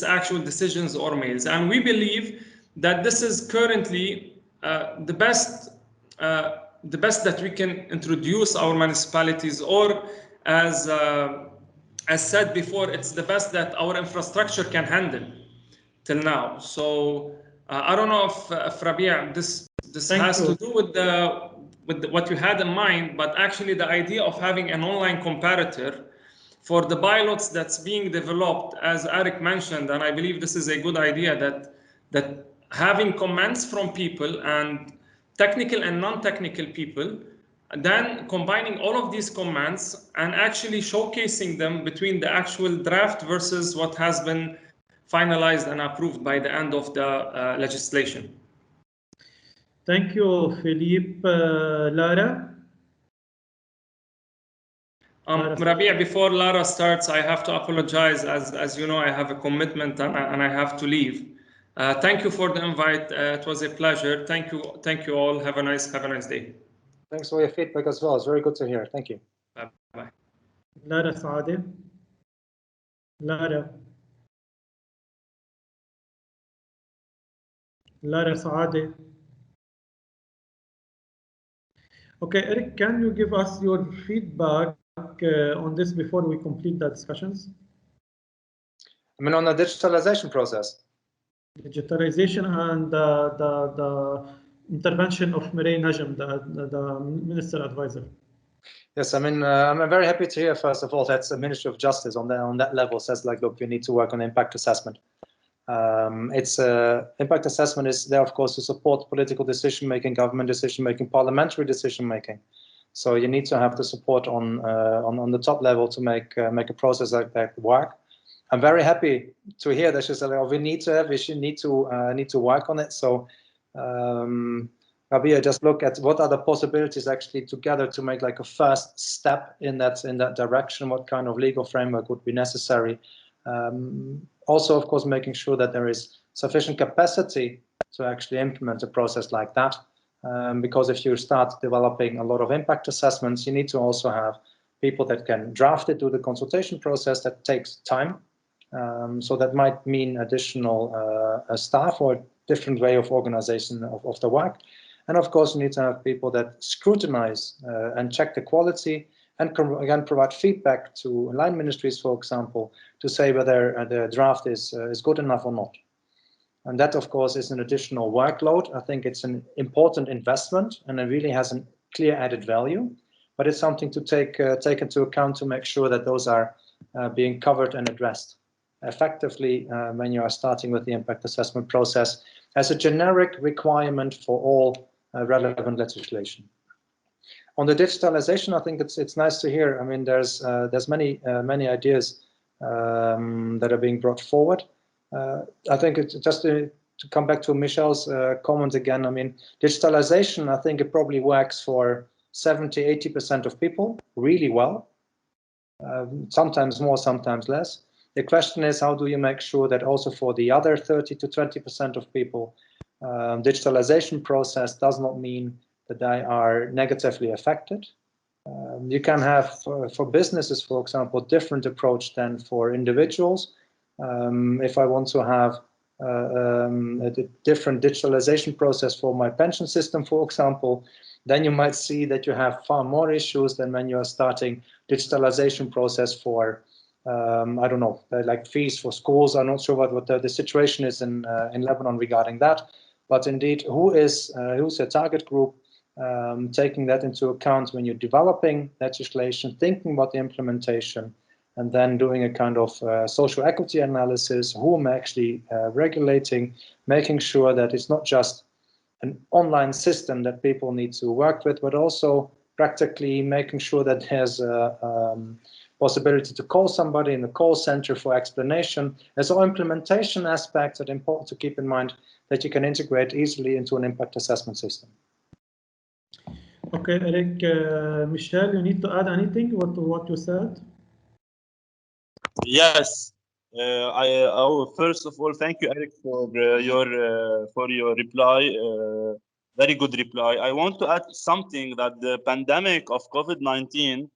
actual decisions or mails. And we believe that this is currently the best that we can introduce our municipalities, or as said before, it's the best that our infrastructure can handle till now. So I don't know if Rabia, this has to do with what you had in mind, but actually the idea of having an online comparator for the pilots that's being developed, as Erik mentioned, and I believe this is a good idea, that having comments from people, and technical and non-technical people, and then combining all of these comments and actually showcasing them between the actual draft versus what has been finalized and approved by the end of the legislation. Thank you, Philippe. Lara? Rabia, before Lara starts, I have to apologize. As you know, I have a commitment and I have to leave. Thank you for the invite. It was a pleasure. Thank you all. Have a nice day. Thanks for your feedback as well. It's very good to hear. Thank you. Bye. Lara Saade. Lara Saade. Okay, Erik, can you give us your feedback on this before we complete the discussions? I mean, on the digitalization process. Digitalization and the intervention of Mireille Najm, the Minister Advisor. Yes, I mean, I'm very happy to hear, first of all, that the Ministry of Justice on that level says, like, look, we need to work on impact assessment. Impact assessment is there, of course, to support political decision-making, government decision-making, parliamentary decision-making. So you need to have the support on the top level to make a process like that work. I'm very happy to hear that she said, oh, we need to work on it. So Rabia, just look at what are the possibilities actually together to make like a first step in that direction. What kind of legal framework would be necessary? Also, of course, making sure that there is sufficient capacity to actually implement a process like that. Because if you start developing a lot of impact assessments, you need to also have people that can draft it, do the consultation process. That takes time. So that might mean additional staff or different way of organization of the work. And of course, you need to have people that scrutinize and check the quality, and again provide feedback to line ministries, for example, to say whether the draft is good enough or not. And that, of course, is an additional workload. I think it's an important investment, and it really has a clear added value. But it's something to take into account to make sure that those are being covered and addressed effectively when you are starting with the impact assessment process as a generic requirement for all relevant legislation. On the digitalization, I think it's nice to hear. I mean, there's many ideas that are being brought forward. I think it's just to come back to Michel's comment again. I mean, digitalization, I think it probably works for 70–80% of people really well. Sometimes more, sometimes less. The question is, how do you make sure that also for the other 30–20% of people, digitalization process does not mean that they are negatively affected. You can have, for businesses, for example, different approach than for individuals. If I want to have a different digitalization process for my pension system, for example, then you might see that you have far more issues than when you are starting digitalization process for, I don't know, like fees for schools. I'm not sure what the situation is in Lebanon regarding that. But indeed, who's a target group? Taking that into account when you're developing legislation, thinking about the implementation, and then doing a kind of social equity analysis, who am I actually regulating, making sure that it's not just an online system that people need to work with, but also practically making sure that there's a possibility to call somebody in the call center for explanation. There's all implementation aspects that are important to keep in mind that you can integrate easily into an impact assessment system. Okay, Erik, Michel, you need to add anything to what you said? Yes. First of all, thank you, Erik, for your reply. Very good reply. I want to add something that the pandemic of COVID-19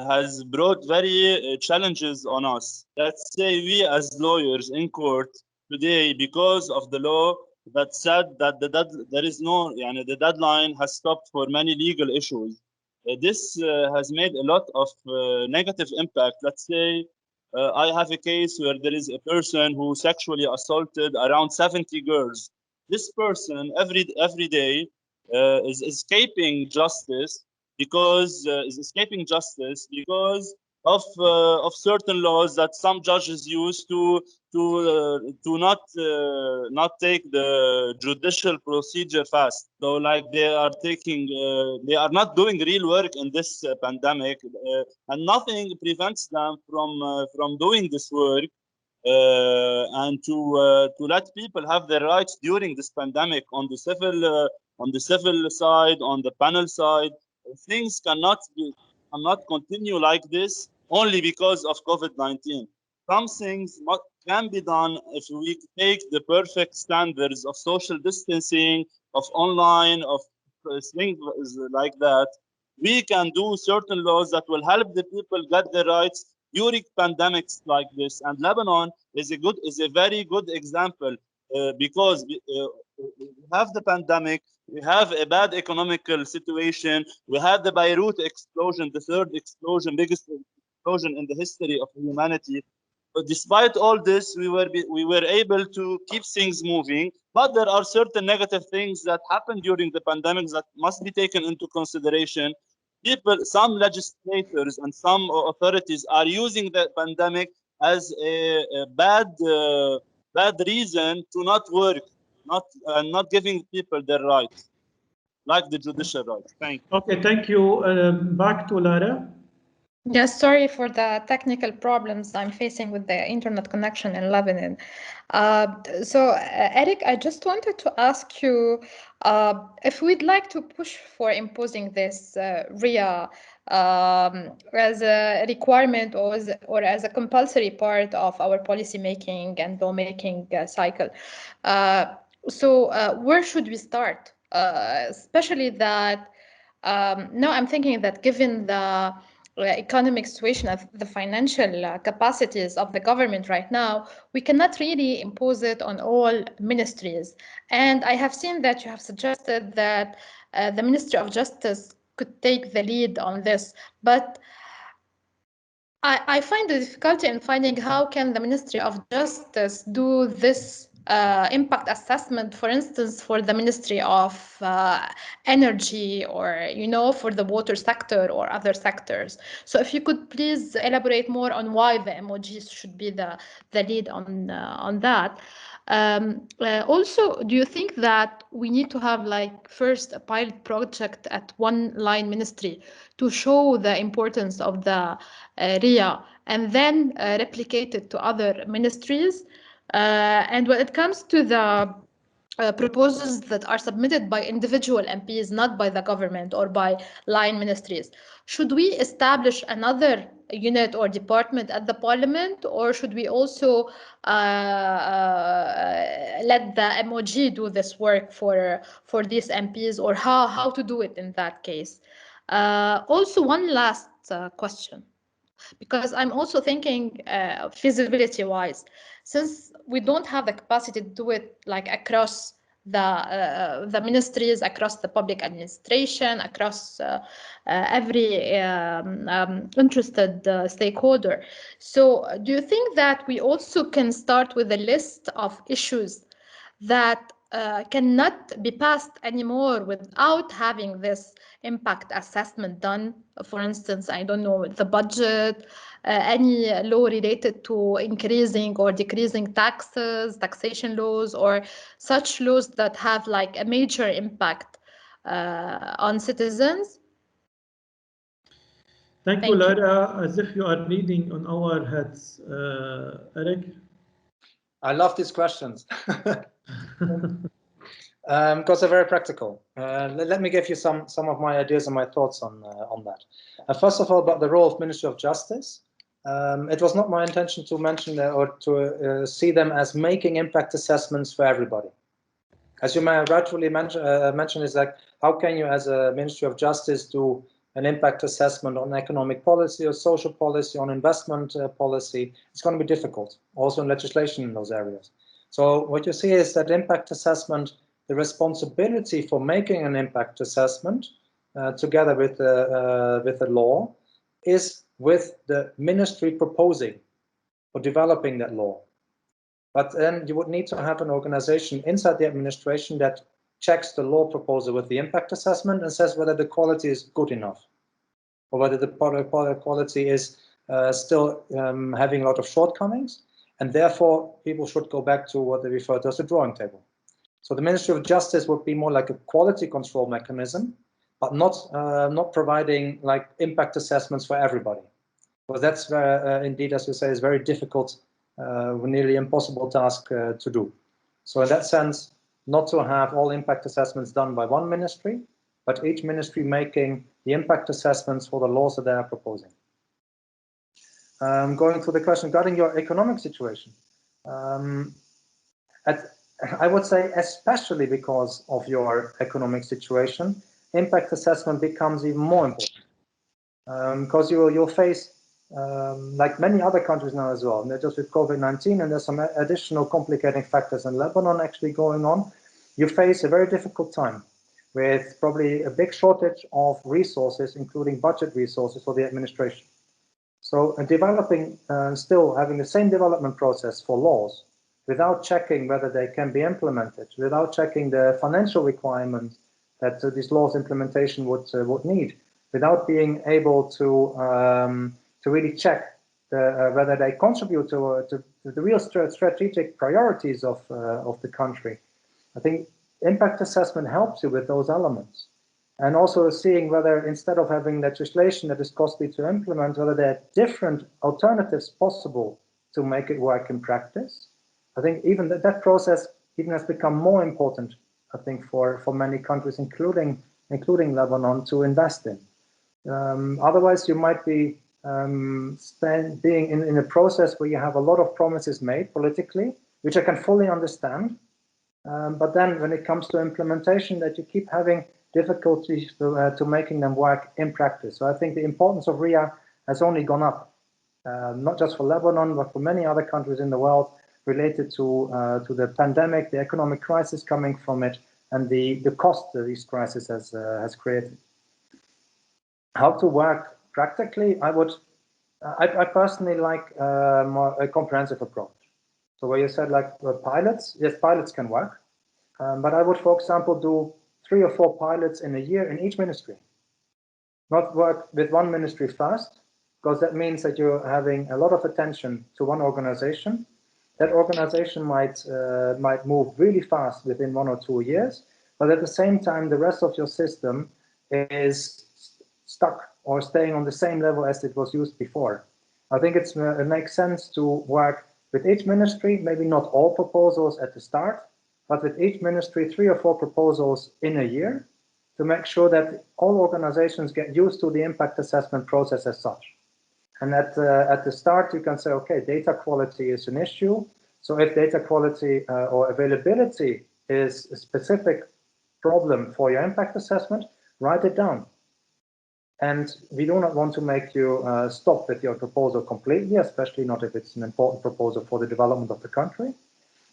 has brought very challenges on us. Let's say we as lawyers in court today, because of the law that said that the deadline has stopped for many legal issues. This has made a lot of negative impact. Let's say I have a case where there is a person who sexually assaulted around 70 girls. This person every day is escaping justice because of certain laws that some judges use to not take the judicial procedure fast. So like they are not doing real work in this pandemic, and nothing prevents them from doing this work. And to let people have their rights during this pandemic on the civil side, on the penal side. Things cannot continue like this only because of COVID-19. Some things can be done if we take the perfect standards of social distancing, of online, of things like that. We can do certain laws that will help the people get their rights during pandemics like this. And Lebanon is a very good example because we have the pandemic, we have a bad economical situation, we had the Beirut explosion, the third explosion, biggest explosion in the history of humanity. But despite all this, we were able to keep things moving. But there are certain negative things that happened during the pandemic that must be taken into consideration. Some legislators and some authorities are using the pandemic as a bad reason to not work, not giving people their rights, like the judicial rights. Thank you. Okay, thank you. Back to Lara. Yes, sorry for the technical problems I'm facing with the internet connection in Lebanon. Erik, I just wanted to ask you if we'd like to push for imposing this RIA as a requirement or as a compulsory part of our policy making and lawmaking cycle. Where should we start? Especially that now I'm thinking that given the economic situation of the financial capacities of the government right now, we cannot really impose it on all ministries. And I have seen that you have suggested that the Ministry of Justice could take the lead on this, but I find the difficulty in finding how can the Ministry of Justice do this impact assessment, for instance, for the Ministry of Energy, or, you know, for the water sector or other sectors. So if you could please elaborate more on why the MOGs should be the lead on that. Also, do you think that we need to have, like, first a pilot project at one line ministry to show the importance of the RIA, and then replicate it to other ministries? And when it comes to the proposals that are submitted by individual MPs, not by the government or by line ministries, should we establish another unit or department at the parliament, or should we also let the MOG do this work for these MPs, or how to do it in that case? Also, one last question, because I'm also thinking feasibility-wise, since we don't have the capacity to do it like across the ministries, across the public administration, across every interested stakeholder. So do you think that we also can start with a list of issues that cannot be passed anymore without having this impact assessment done? For instance, I don't know, the budget, any law related to increasing or decreasing taxes, taxation laws, or such laws that have like a major impact on citizens. Thank you, Lara. As if you are reading on our heads. Erik? I love these questions. Because they're very practical. Let me give you some of my ideas and my thoughts on that. First of all, about the role of Ministry of Justice. It was not my intention to mention or to see them as making impact assessments for everybody. As you may rightfully mention, is like, how can you, as a Ministry of Justice, do an impact assessment on economic policy or social policy, on investment policy? It's going to be difficult, also in legislation in those areas. So what you see is that impact assessment, the responsibility for making an impact assessment together with the law, is with the ministry proposing or developing that law. But then you would need to have an organization inside the administration that checks the law proposal with the impact assessment and says whether the quality is good enough, or whether the quality is still having a lot of shortcomings, and therefore people should go back to what they refer to as a drawing table. So the Ministry of Justice would be more like a quality control mechanism, but not providing like impact assessments for everybody. Well, that's indeed, as you say, is very difficult, nearly impossible task to do. So in that sense, not to have all impact assessments done by one ministry, but each ministry making the impact assessments for the laws that they are proposing. Going to the question regarding your economic situation, I would say, especially because of your economic situation, impact assessment becomes even more important, because you'll face, like many other countries now as well, not just with COVID-19, and there's some additional complicating factors in Lebanon actually going on. You face a very difficult time with probably a big shortage of resources, including budget resources for the administration. So developing, still having the same development process for laws, without checking whether they can be implemented, without checking the financial requirements that this law's implementation would need, without being able to really check whether they contribute to the real strategic priorities of the country. I think impact assessment helps you with those elements. And also seeing whether, instead of having legislation that is costly to implement, whether there are different alternatives possible to make it work in practice. I think even that process even has become more important, I think, for many countries, including Lebanon, to invest in. Otherwise, you might be being in a process where you have a lot of promises made politically, which I can fully understand. But then when it comes to implementation, that you keep having difficulties to making them work in practice. So I think the importance of RIA has only gone up, not just for Lebanon, but for many other countries in the world, related to the pandemic, the economic crisis coming from it, and the cost that this crisis has created. How to work practically? I personally like a comprehensive approach. So where you said like pilots, yes, pilots can work, but I would, for example, do 3 or 4 pilots in a year in each ministry. Not work with one ministry first, because that means that you're having a lot of attention to one organization. That organization might move really fast within 1 or 2 years, but at the same time, the rest of your system is stuck or staying on the same level as it was used before. I think it makes sense to work with each ministry, maybe not all proposals at the start, but with each ministry 3 or 4 proposals in a year to make sure that all organizations get used to the impact assessment process as such. And at the start, you can say, okay, data quality is an issue. So if data quality or availability is a specific problem for your impact assessment, write it down. And we do not want to make you stop with your proposal completely, especially not if it's an important proposal for the development of the country.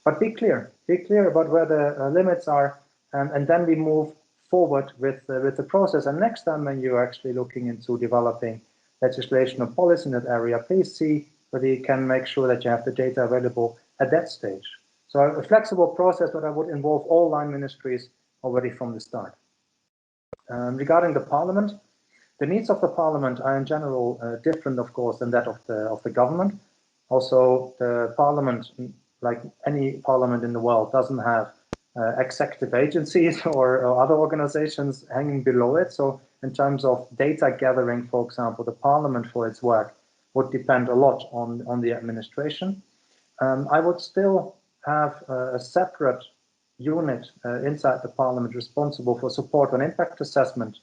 But be clear about where the limits are, and then we move forward with the process. And next time when you're actually looking into developing legislation or policy in that area, please see whether you can make sure that you have the data available at that stage. So a flexible process, but I would involve all line ministries already from the start. Regarding the parliament, the needs of the parliament are in general different, of course, than that of the government. Also, the parliament, like any parliament in the world, doesn't have executive agencies or other organizations hanging below it. So in terms of data gathering, for example, the parliament for its work would depend a lot on the administration. I would still have a separate unit inside the parliament responsible for support on impact assessment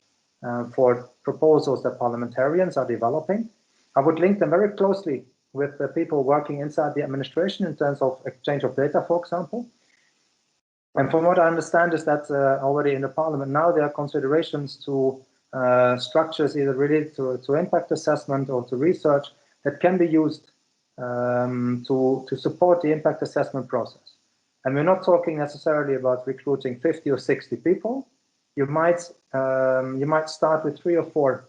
for proposals that parliamentarians are developing. I would link them very closely with the people working inside the administration in terms of exchange of data, for example. And from what I understand is that already in the parliament now there are considerations to structures either related to impact assessment or to research that can be used to support the impact assessment process. And we're not talking necessarily about recruiting 50 or 60 people. You might start with 3 or 4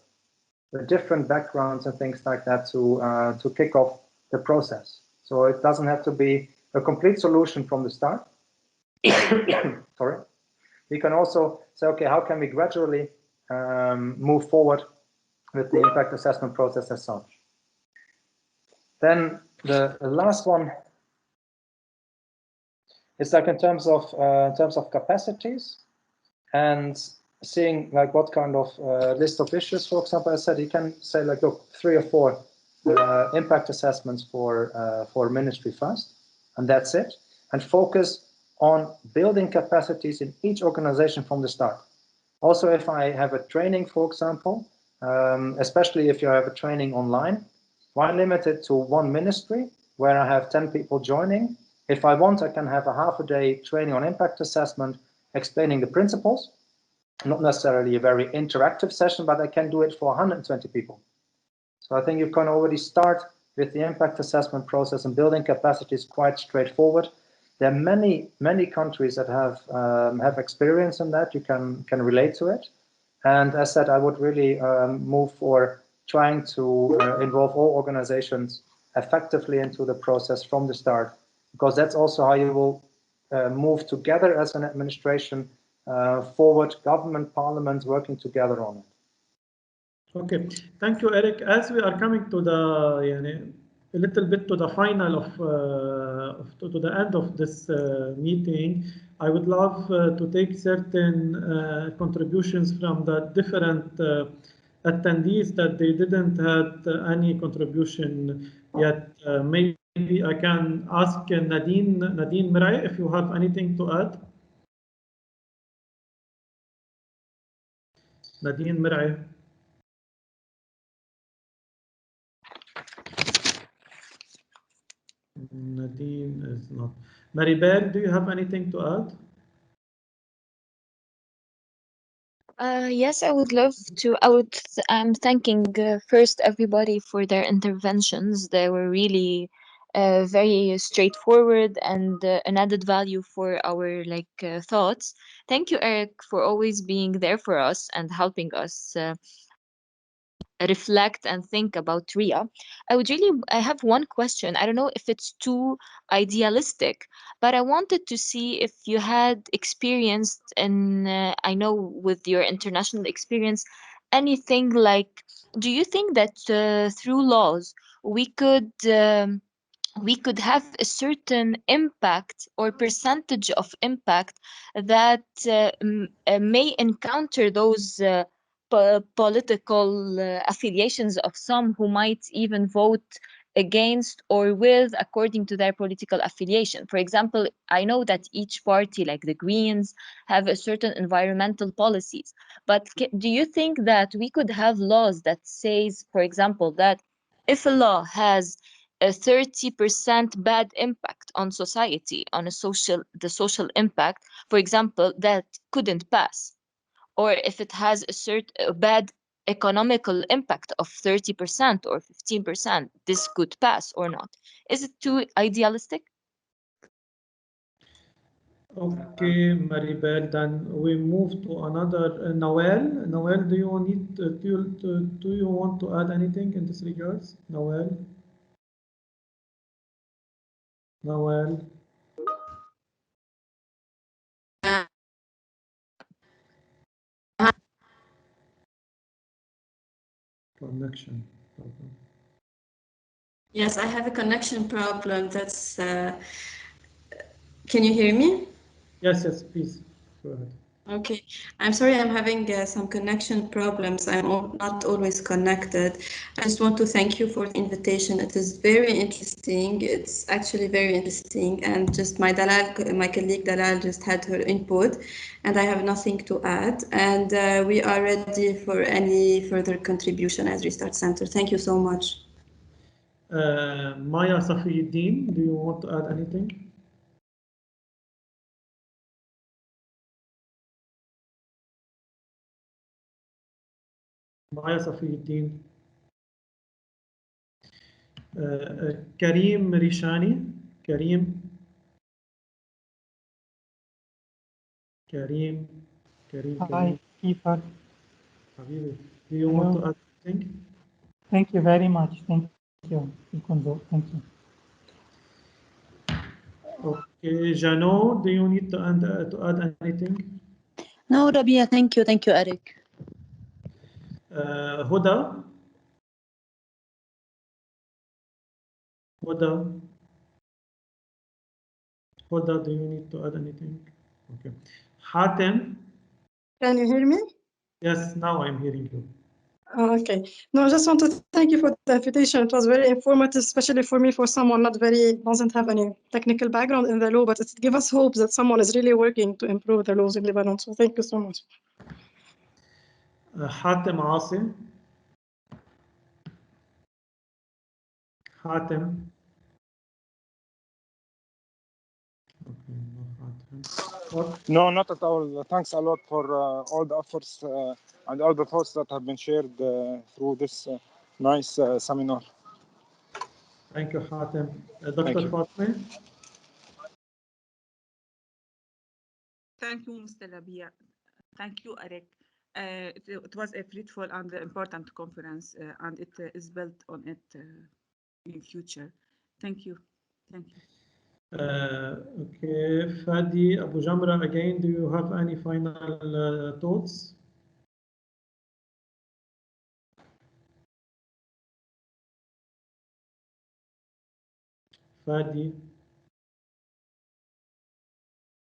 different backgrounds and things like that to kick off the process. So it doesn't have to be a complete solution from the start. Sorry. We can also say, okay, how can we gradually move forward with the impact assessment process as such? Then the last one is like in terms of capacities and seeing like what kind of list of issues. For example, I said you can say like, look, 3 or 4 impact assessments for ministry first, and that's it, and focus on building capacities in each organization from the start. Also, if I have a training, for example, especially if you have a training online, why limit it to 1 ministry where I have 10 people joining? If I want, I can have a half-a-day training on impact assessment, explaining the principles. Not necessarily a very interactive session, but I can do it for 120 people. So I think you can already start with the impact assessment process, and building capacity is quite straightforward. There are many countries that have experience in that. You can relate to it. And as said, I would really move for trying to involve all organizations effectively into the process from the start, because that's also how you will move together as an administration forward, government, parliaments working together on it. Okay, thank you, Erik. As we are coming to the a little bit to the final to the end of this meeting, I would love to take certain contributions from the different attendees that they didn't have any contribution yet. Maybe I can ask Nadine Mirai if you have anything to add. Nadine Mirai. Nadine is not. Maribel, do you have anything to add? Yes, I would love to. I'm thanking first everybody for their interventions. They were really very straightforward and an added value for our thoughts. Thank you, Erik, for always being there for us and helping us reflect and think about RIA. I have one question. I don't know if it's too idealistic, but I wanted to see if you had experienced I know with your international experience, anything like, do you think that through laws we could have a certain impact or percentage of impact that may encounter those political affiliations of some who might even vote against or with according to their political affiliation. For example, I know that each party, like the Greens, have a certain environmental policies, but do you think that we could have laws that says, for example, that if a law has a 30% bad impact on society, on the social impact, for example, that couldn't pass? Or if it has a bad economical impact of 30% or 15%, this could pass or not? Is it too idealistic? Okay, Maribel, then we move to another Noel. Noel, do you want to add anything in this regards? Noel? Noel? Connection problem. Yes, I have a connection problem. That's. Can you hear me? Yes, please go ahead. Okay, I'm sorry, I'm having some connection problems. I'm not always connected. I just want to thank you for the invitation. It is very interesting. It's actually very interesting. And just my colleague Dalal just had her input, and I have nothing to add. And we are ready for any further contribution as Restart Center. Thank you so much. Maya Safiuddin, do you want to add anything? Maya Safiuddin. Karim Rishani. Karim. Hi, Kifar. Habibi, do you want to add anything? Thank you very much. Thank you. Thank you. Okay, Jano, do you need to add anything? No, Rabia, thank you. Thank you, Erik. Huda? Huda, do you need to add anything? Okay. Hatem? Can you hear me? Yes, now I'm hearing you. Okay. No, I just want to thank you for the invitation. It was very informative, especially for me, for someone doesn't have any technical background in the law, but it gives us hope that someone is really working to improve the laws in Lebanon. So thank you so much. Hatem Asim. Hatem. Okay, no Hatem. No, not at all. Thanks a lot for all the efforts and all the thoughts that have been shared through this nice seminar. Thank you, Hatem. Dr. Fatma? Thank you, Mr. Rabia. Thank you, Erik. It was a fruitful and important conference, and it is built on it in future. Thank you. Thank you. Okay, Fadi Abu Jamra, again, do you have any final thoughts? Fadi.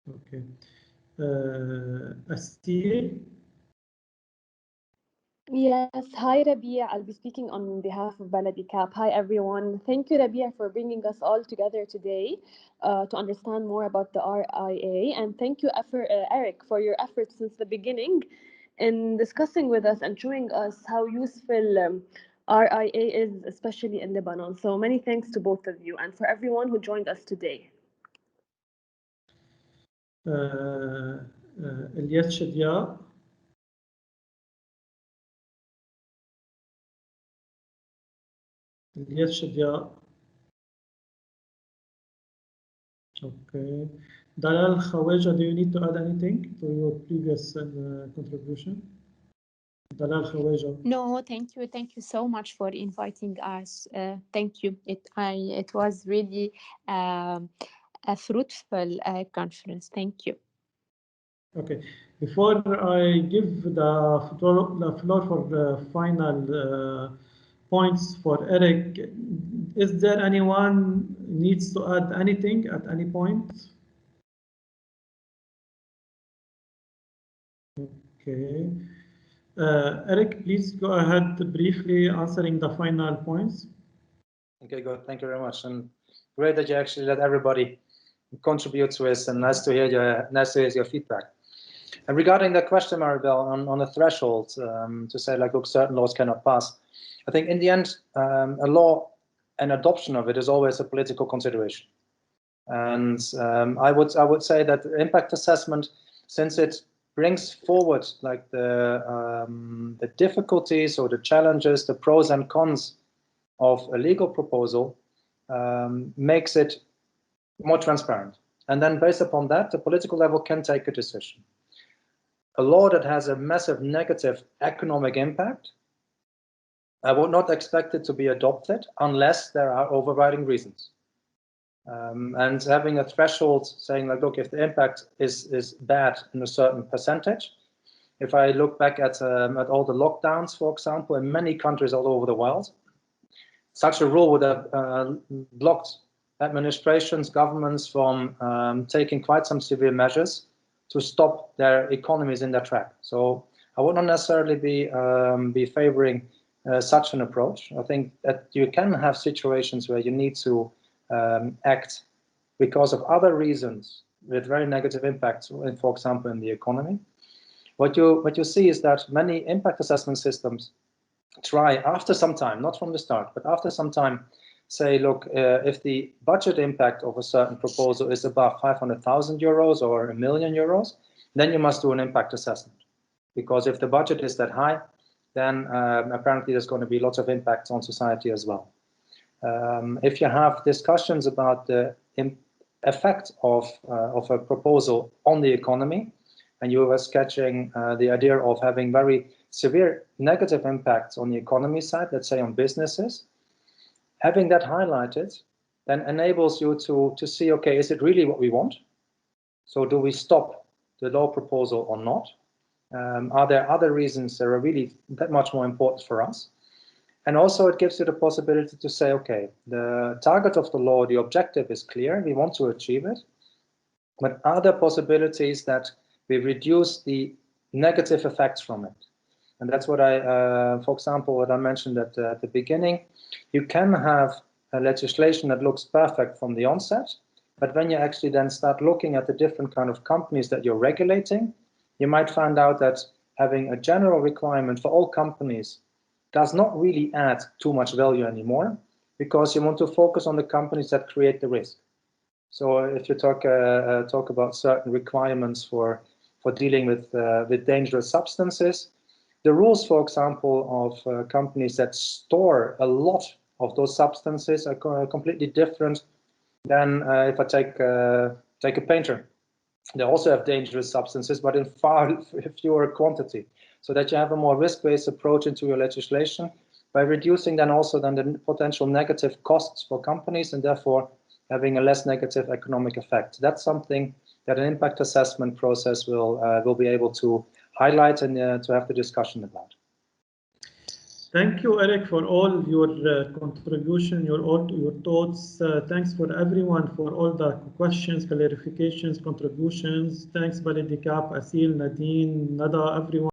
Okay. Astir. Yes, hi Rabia. I'll be speaking on behalf of Baladi Cap. Hi everyone. Thank you, Rabia, for bringing us all together today to understand more about the RIA. And thank you, Erik, for your efforts since the beginning in discussing with us and showing us how useful RIA is, especially in Lebanon. So many thanks to both of you and for everyone who joined us today. Ilyas Shadia. Yes, Shadia. Okay. Dalal Khawaja, do you need to add anything to your previous contribution? Dalal Khawaja. No, thank you. Thank you so much for inviting us. Thank you. It was really a fruitful conference. Thank you. Okay. Before I give the floor for the final points for Erik, is there anyone needs to add anything at any point? Okay. Erik, please go ahead briefly answering the final points. Okay, good. Thank you very much. And great that you actually let everybody contribute to this, and nice to hear your feedback. And regarding the question, Maribel, on a threshold, to say like, look, certain laws cannot pass. I think in the end, a law and adoption of it is always a political consideration. And I would say that the impact assessment, since it brings forward like the difficulties or the challenges, the pros and cons of a legal proposal, makes it more transparent. And then based upon that, the political level can take a decision. A law that has a massive negative economic impact, I would not expect it to be adopted unless there are overriding reasons. And having a threshold saying like, look, if the impact is bad in a certain percentage, if I look back at all the lockdowns, for example, in many countries all over the world, such a rule would have blocked administrations, governments from taking quite some severe measures to stop their economies in their track. So I would not necessarily be favoring such an approach. I think that you can have situations where you need to act because of other reasons with very negative impacts, for example, in the economy. What you see is that many impact assessment systems try after some time, not from the start, but after some time, say, look, if the budget impact of a certain proposal is above 500,000 euros or €1 million, then you must do an impact assessment. Because if the budget is that high, then apparently there's going to be lots of impacts on society as well. If you have discussions about the effect of a proposal on the economy, and you were sketching the idea of having very severe negative impacts on the economy side, let's say on businesses, having that highlighted then enables you to see, okay, is it really what we want? So do we stop the law proposal or not? Are there other reasons that are really that much more important for us? And also it gives you the possibility to say, okay, the target of the law, the objective is clear, we want to achieve it, but are there possibilities that we reduce the negative effects from it? And that's what for example, what I mentioned at the beginning. You can have a legislation that looks perfect from the onset, but when you actually then start looking at the different kind of companies that you're regulating, you might find out that having a general requirement for all companies does not really add too much value anymore, because you want to focus on the companies that create the risk. So if you talk about certain requirements for dealing with dangerous substances, the rules, for example, of companies that store a lot of those substances are completely different than if I take a painter. They also have dangerous substances, but in far fewer quantity, so that you have a more risk-based approach into your legislation by reducing then also the potential negative costs for companies and therefore having a less negative economic effect. That's something that an impact assessment process will be able to highlight and to have the discussion about. Thank you, Erik, for all your contribution, your thoughts. Thanks for everyone for all the questions, clarifications, contributions. Thanks, Baladi Cap, Asil, Nadine, Nada, everyone.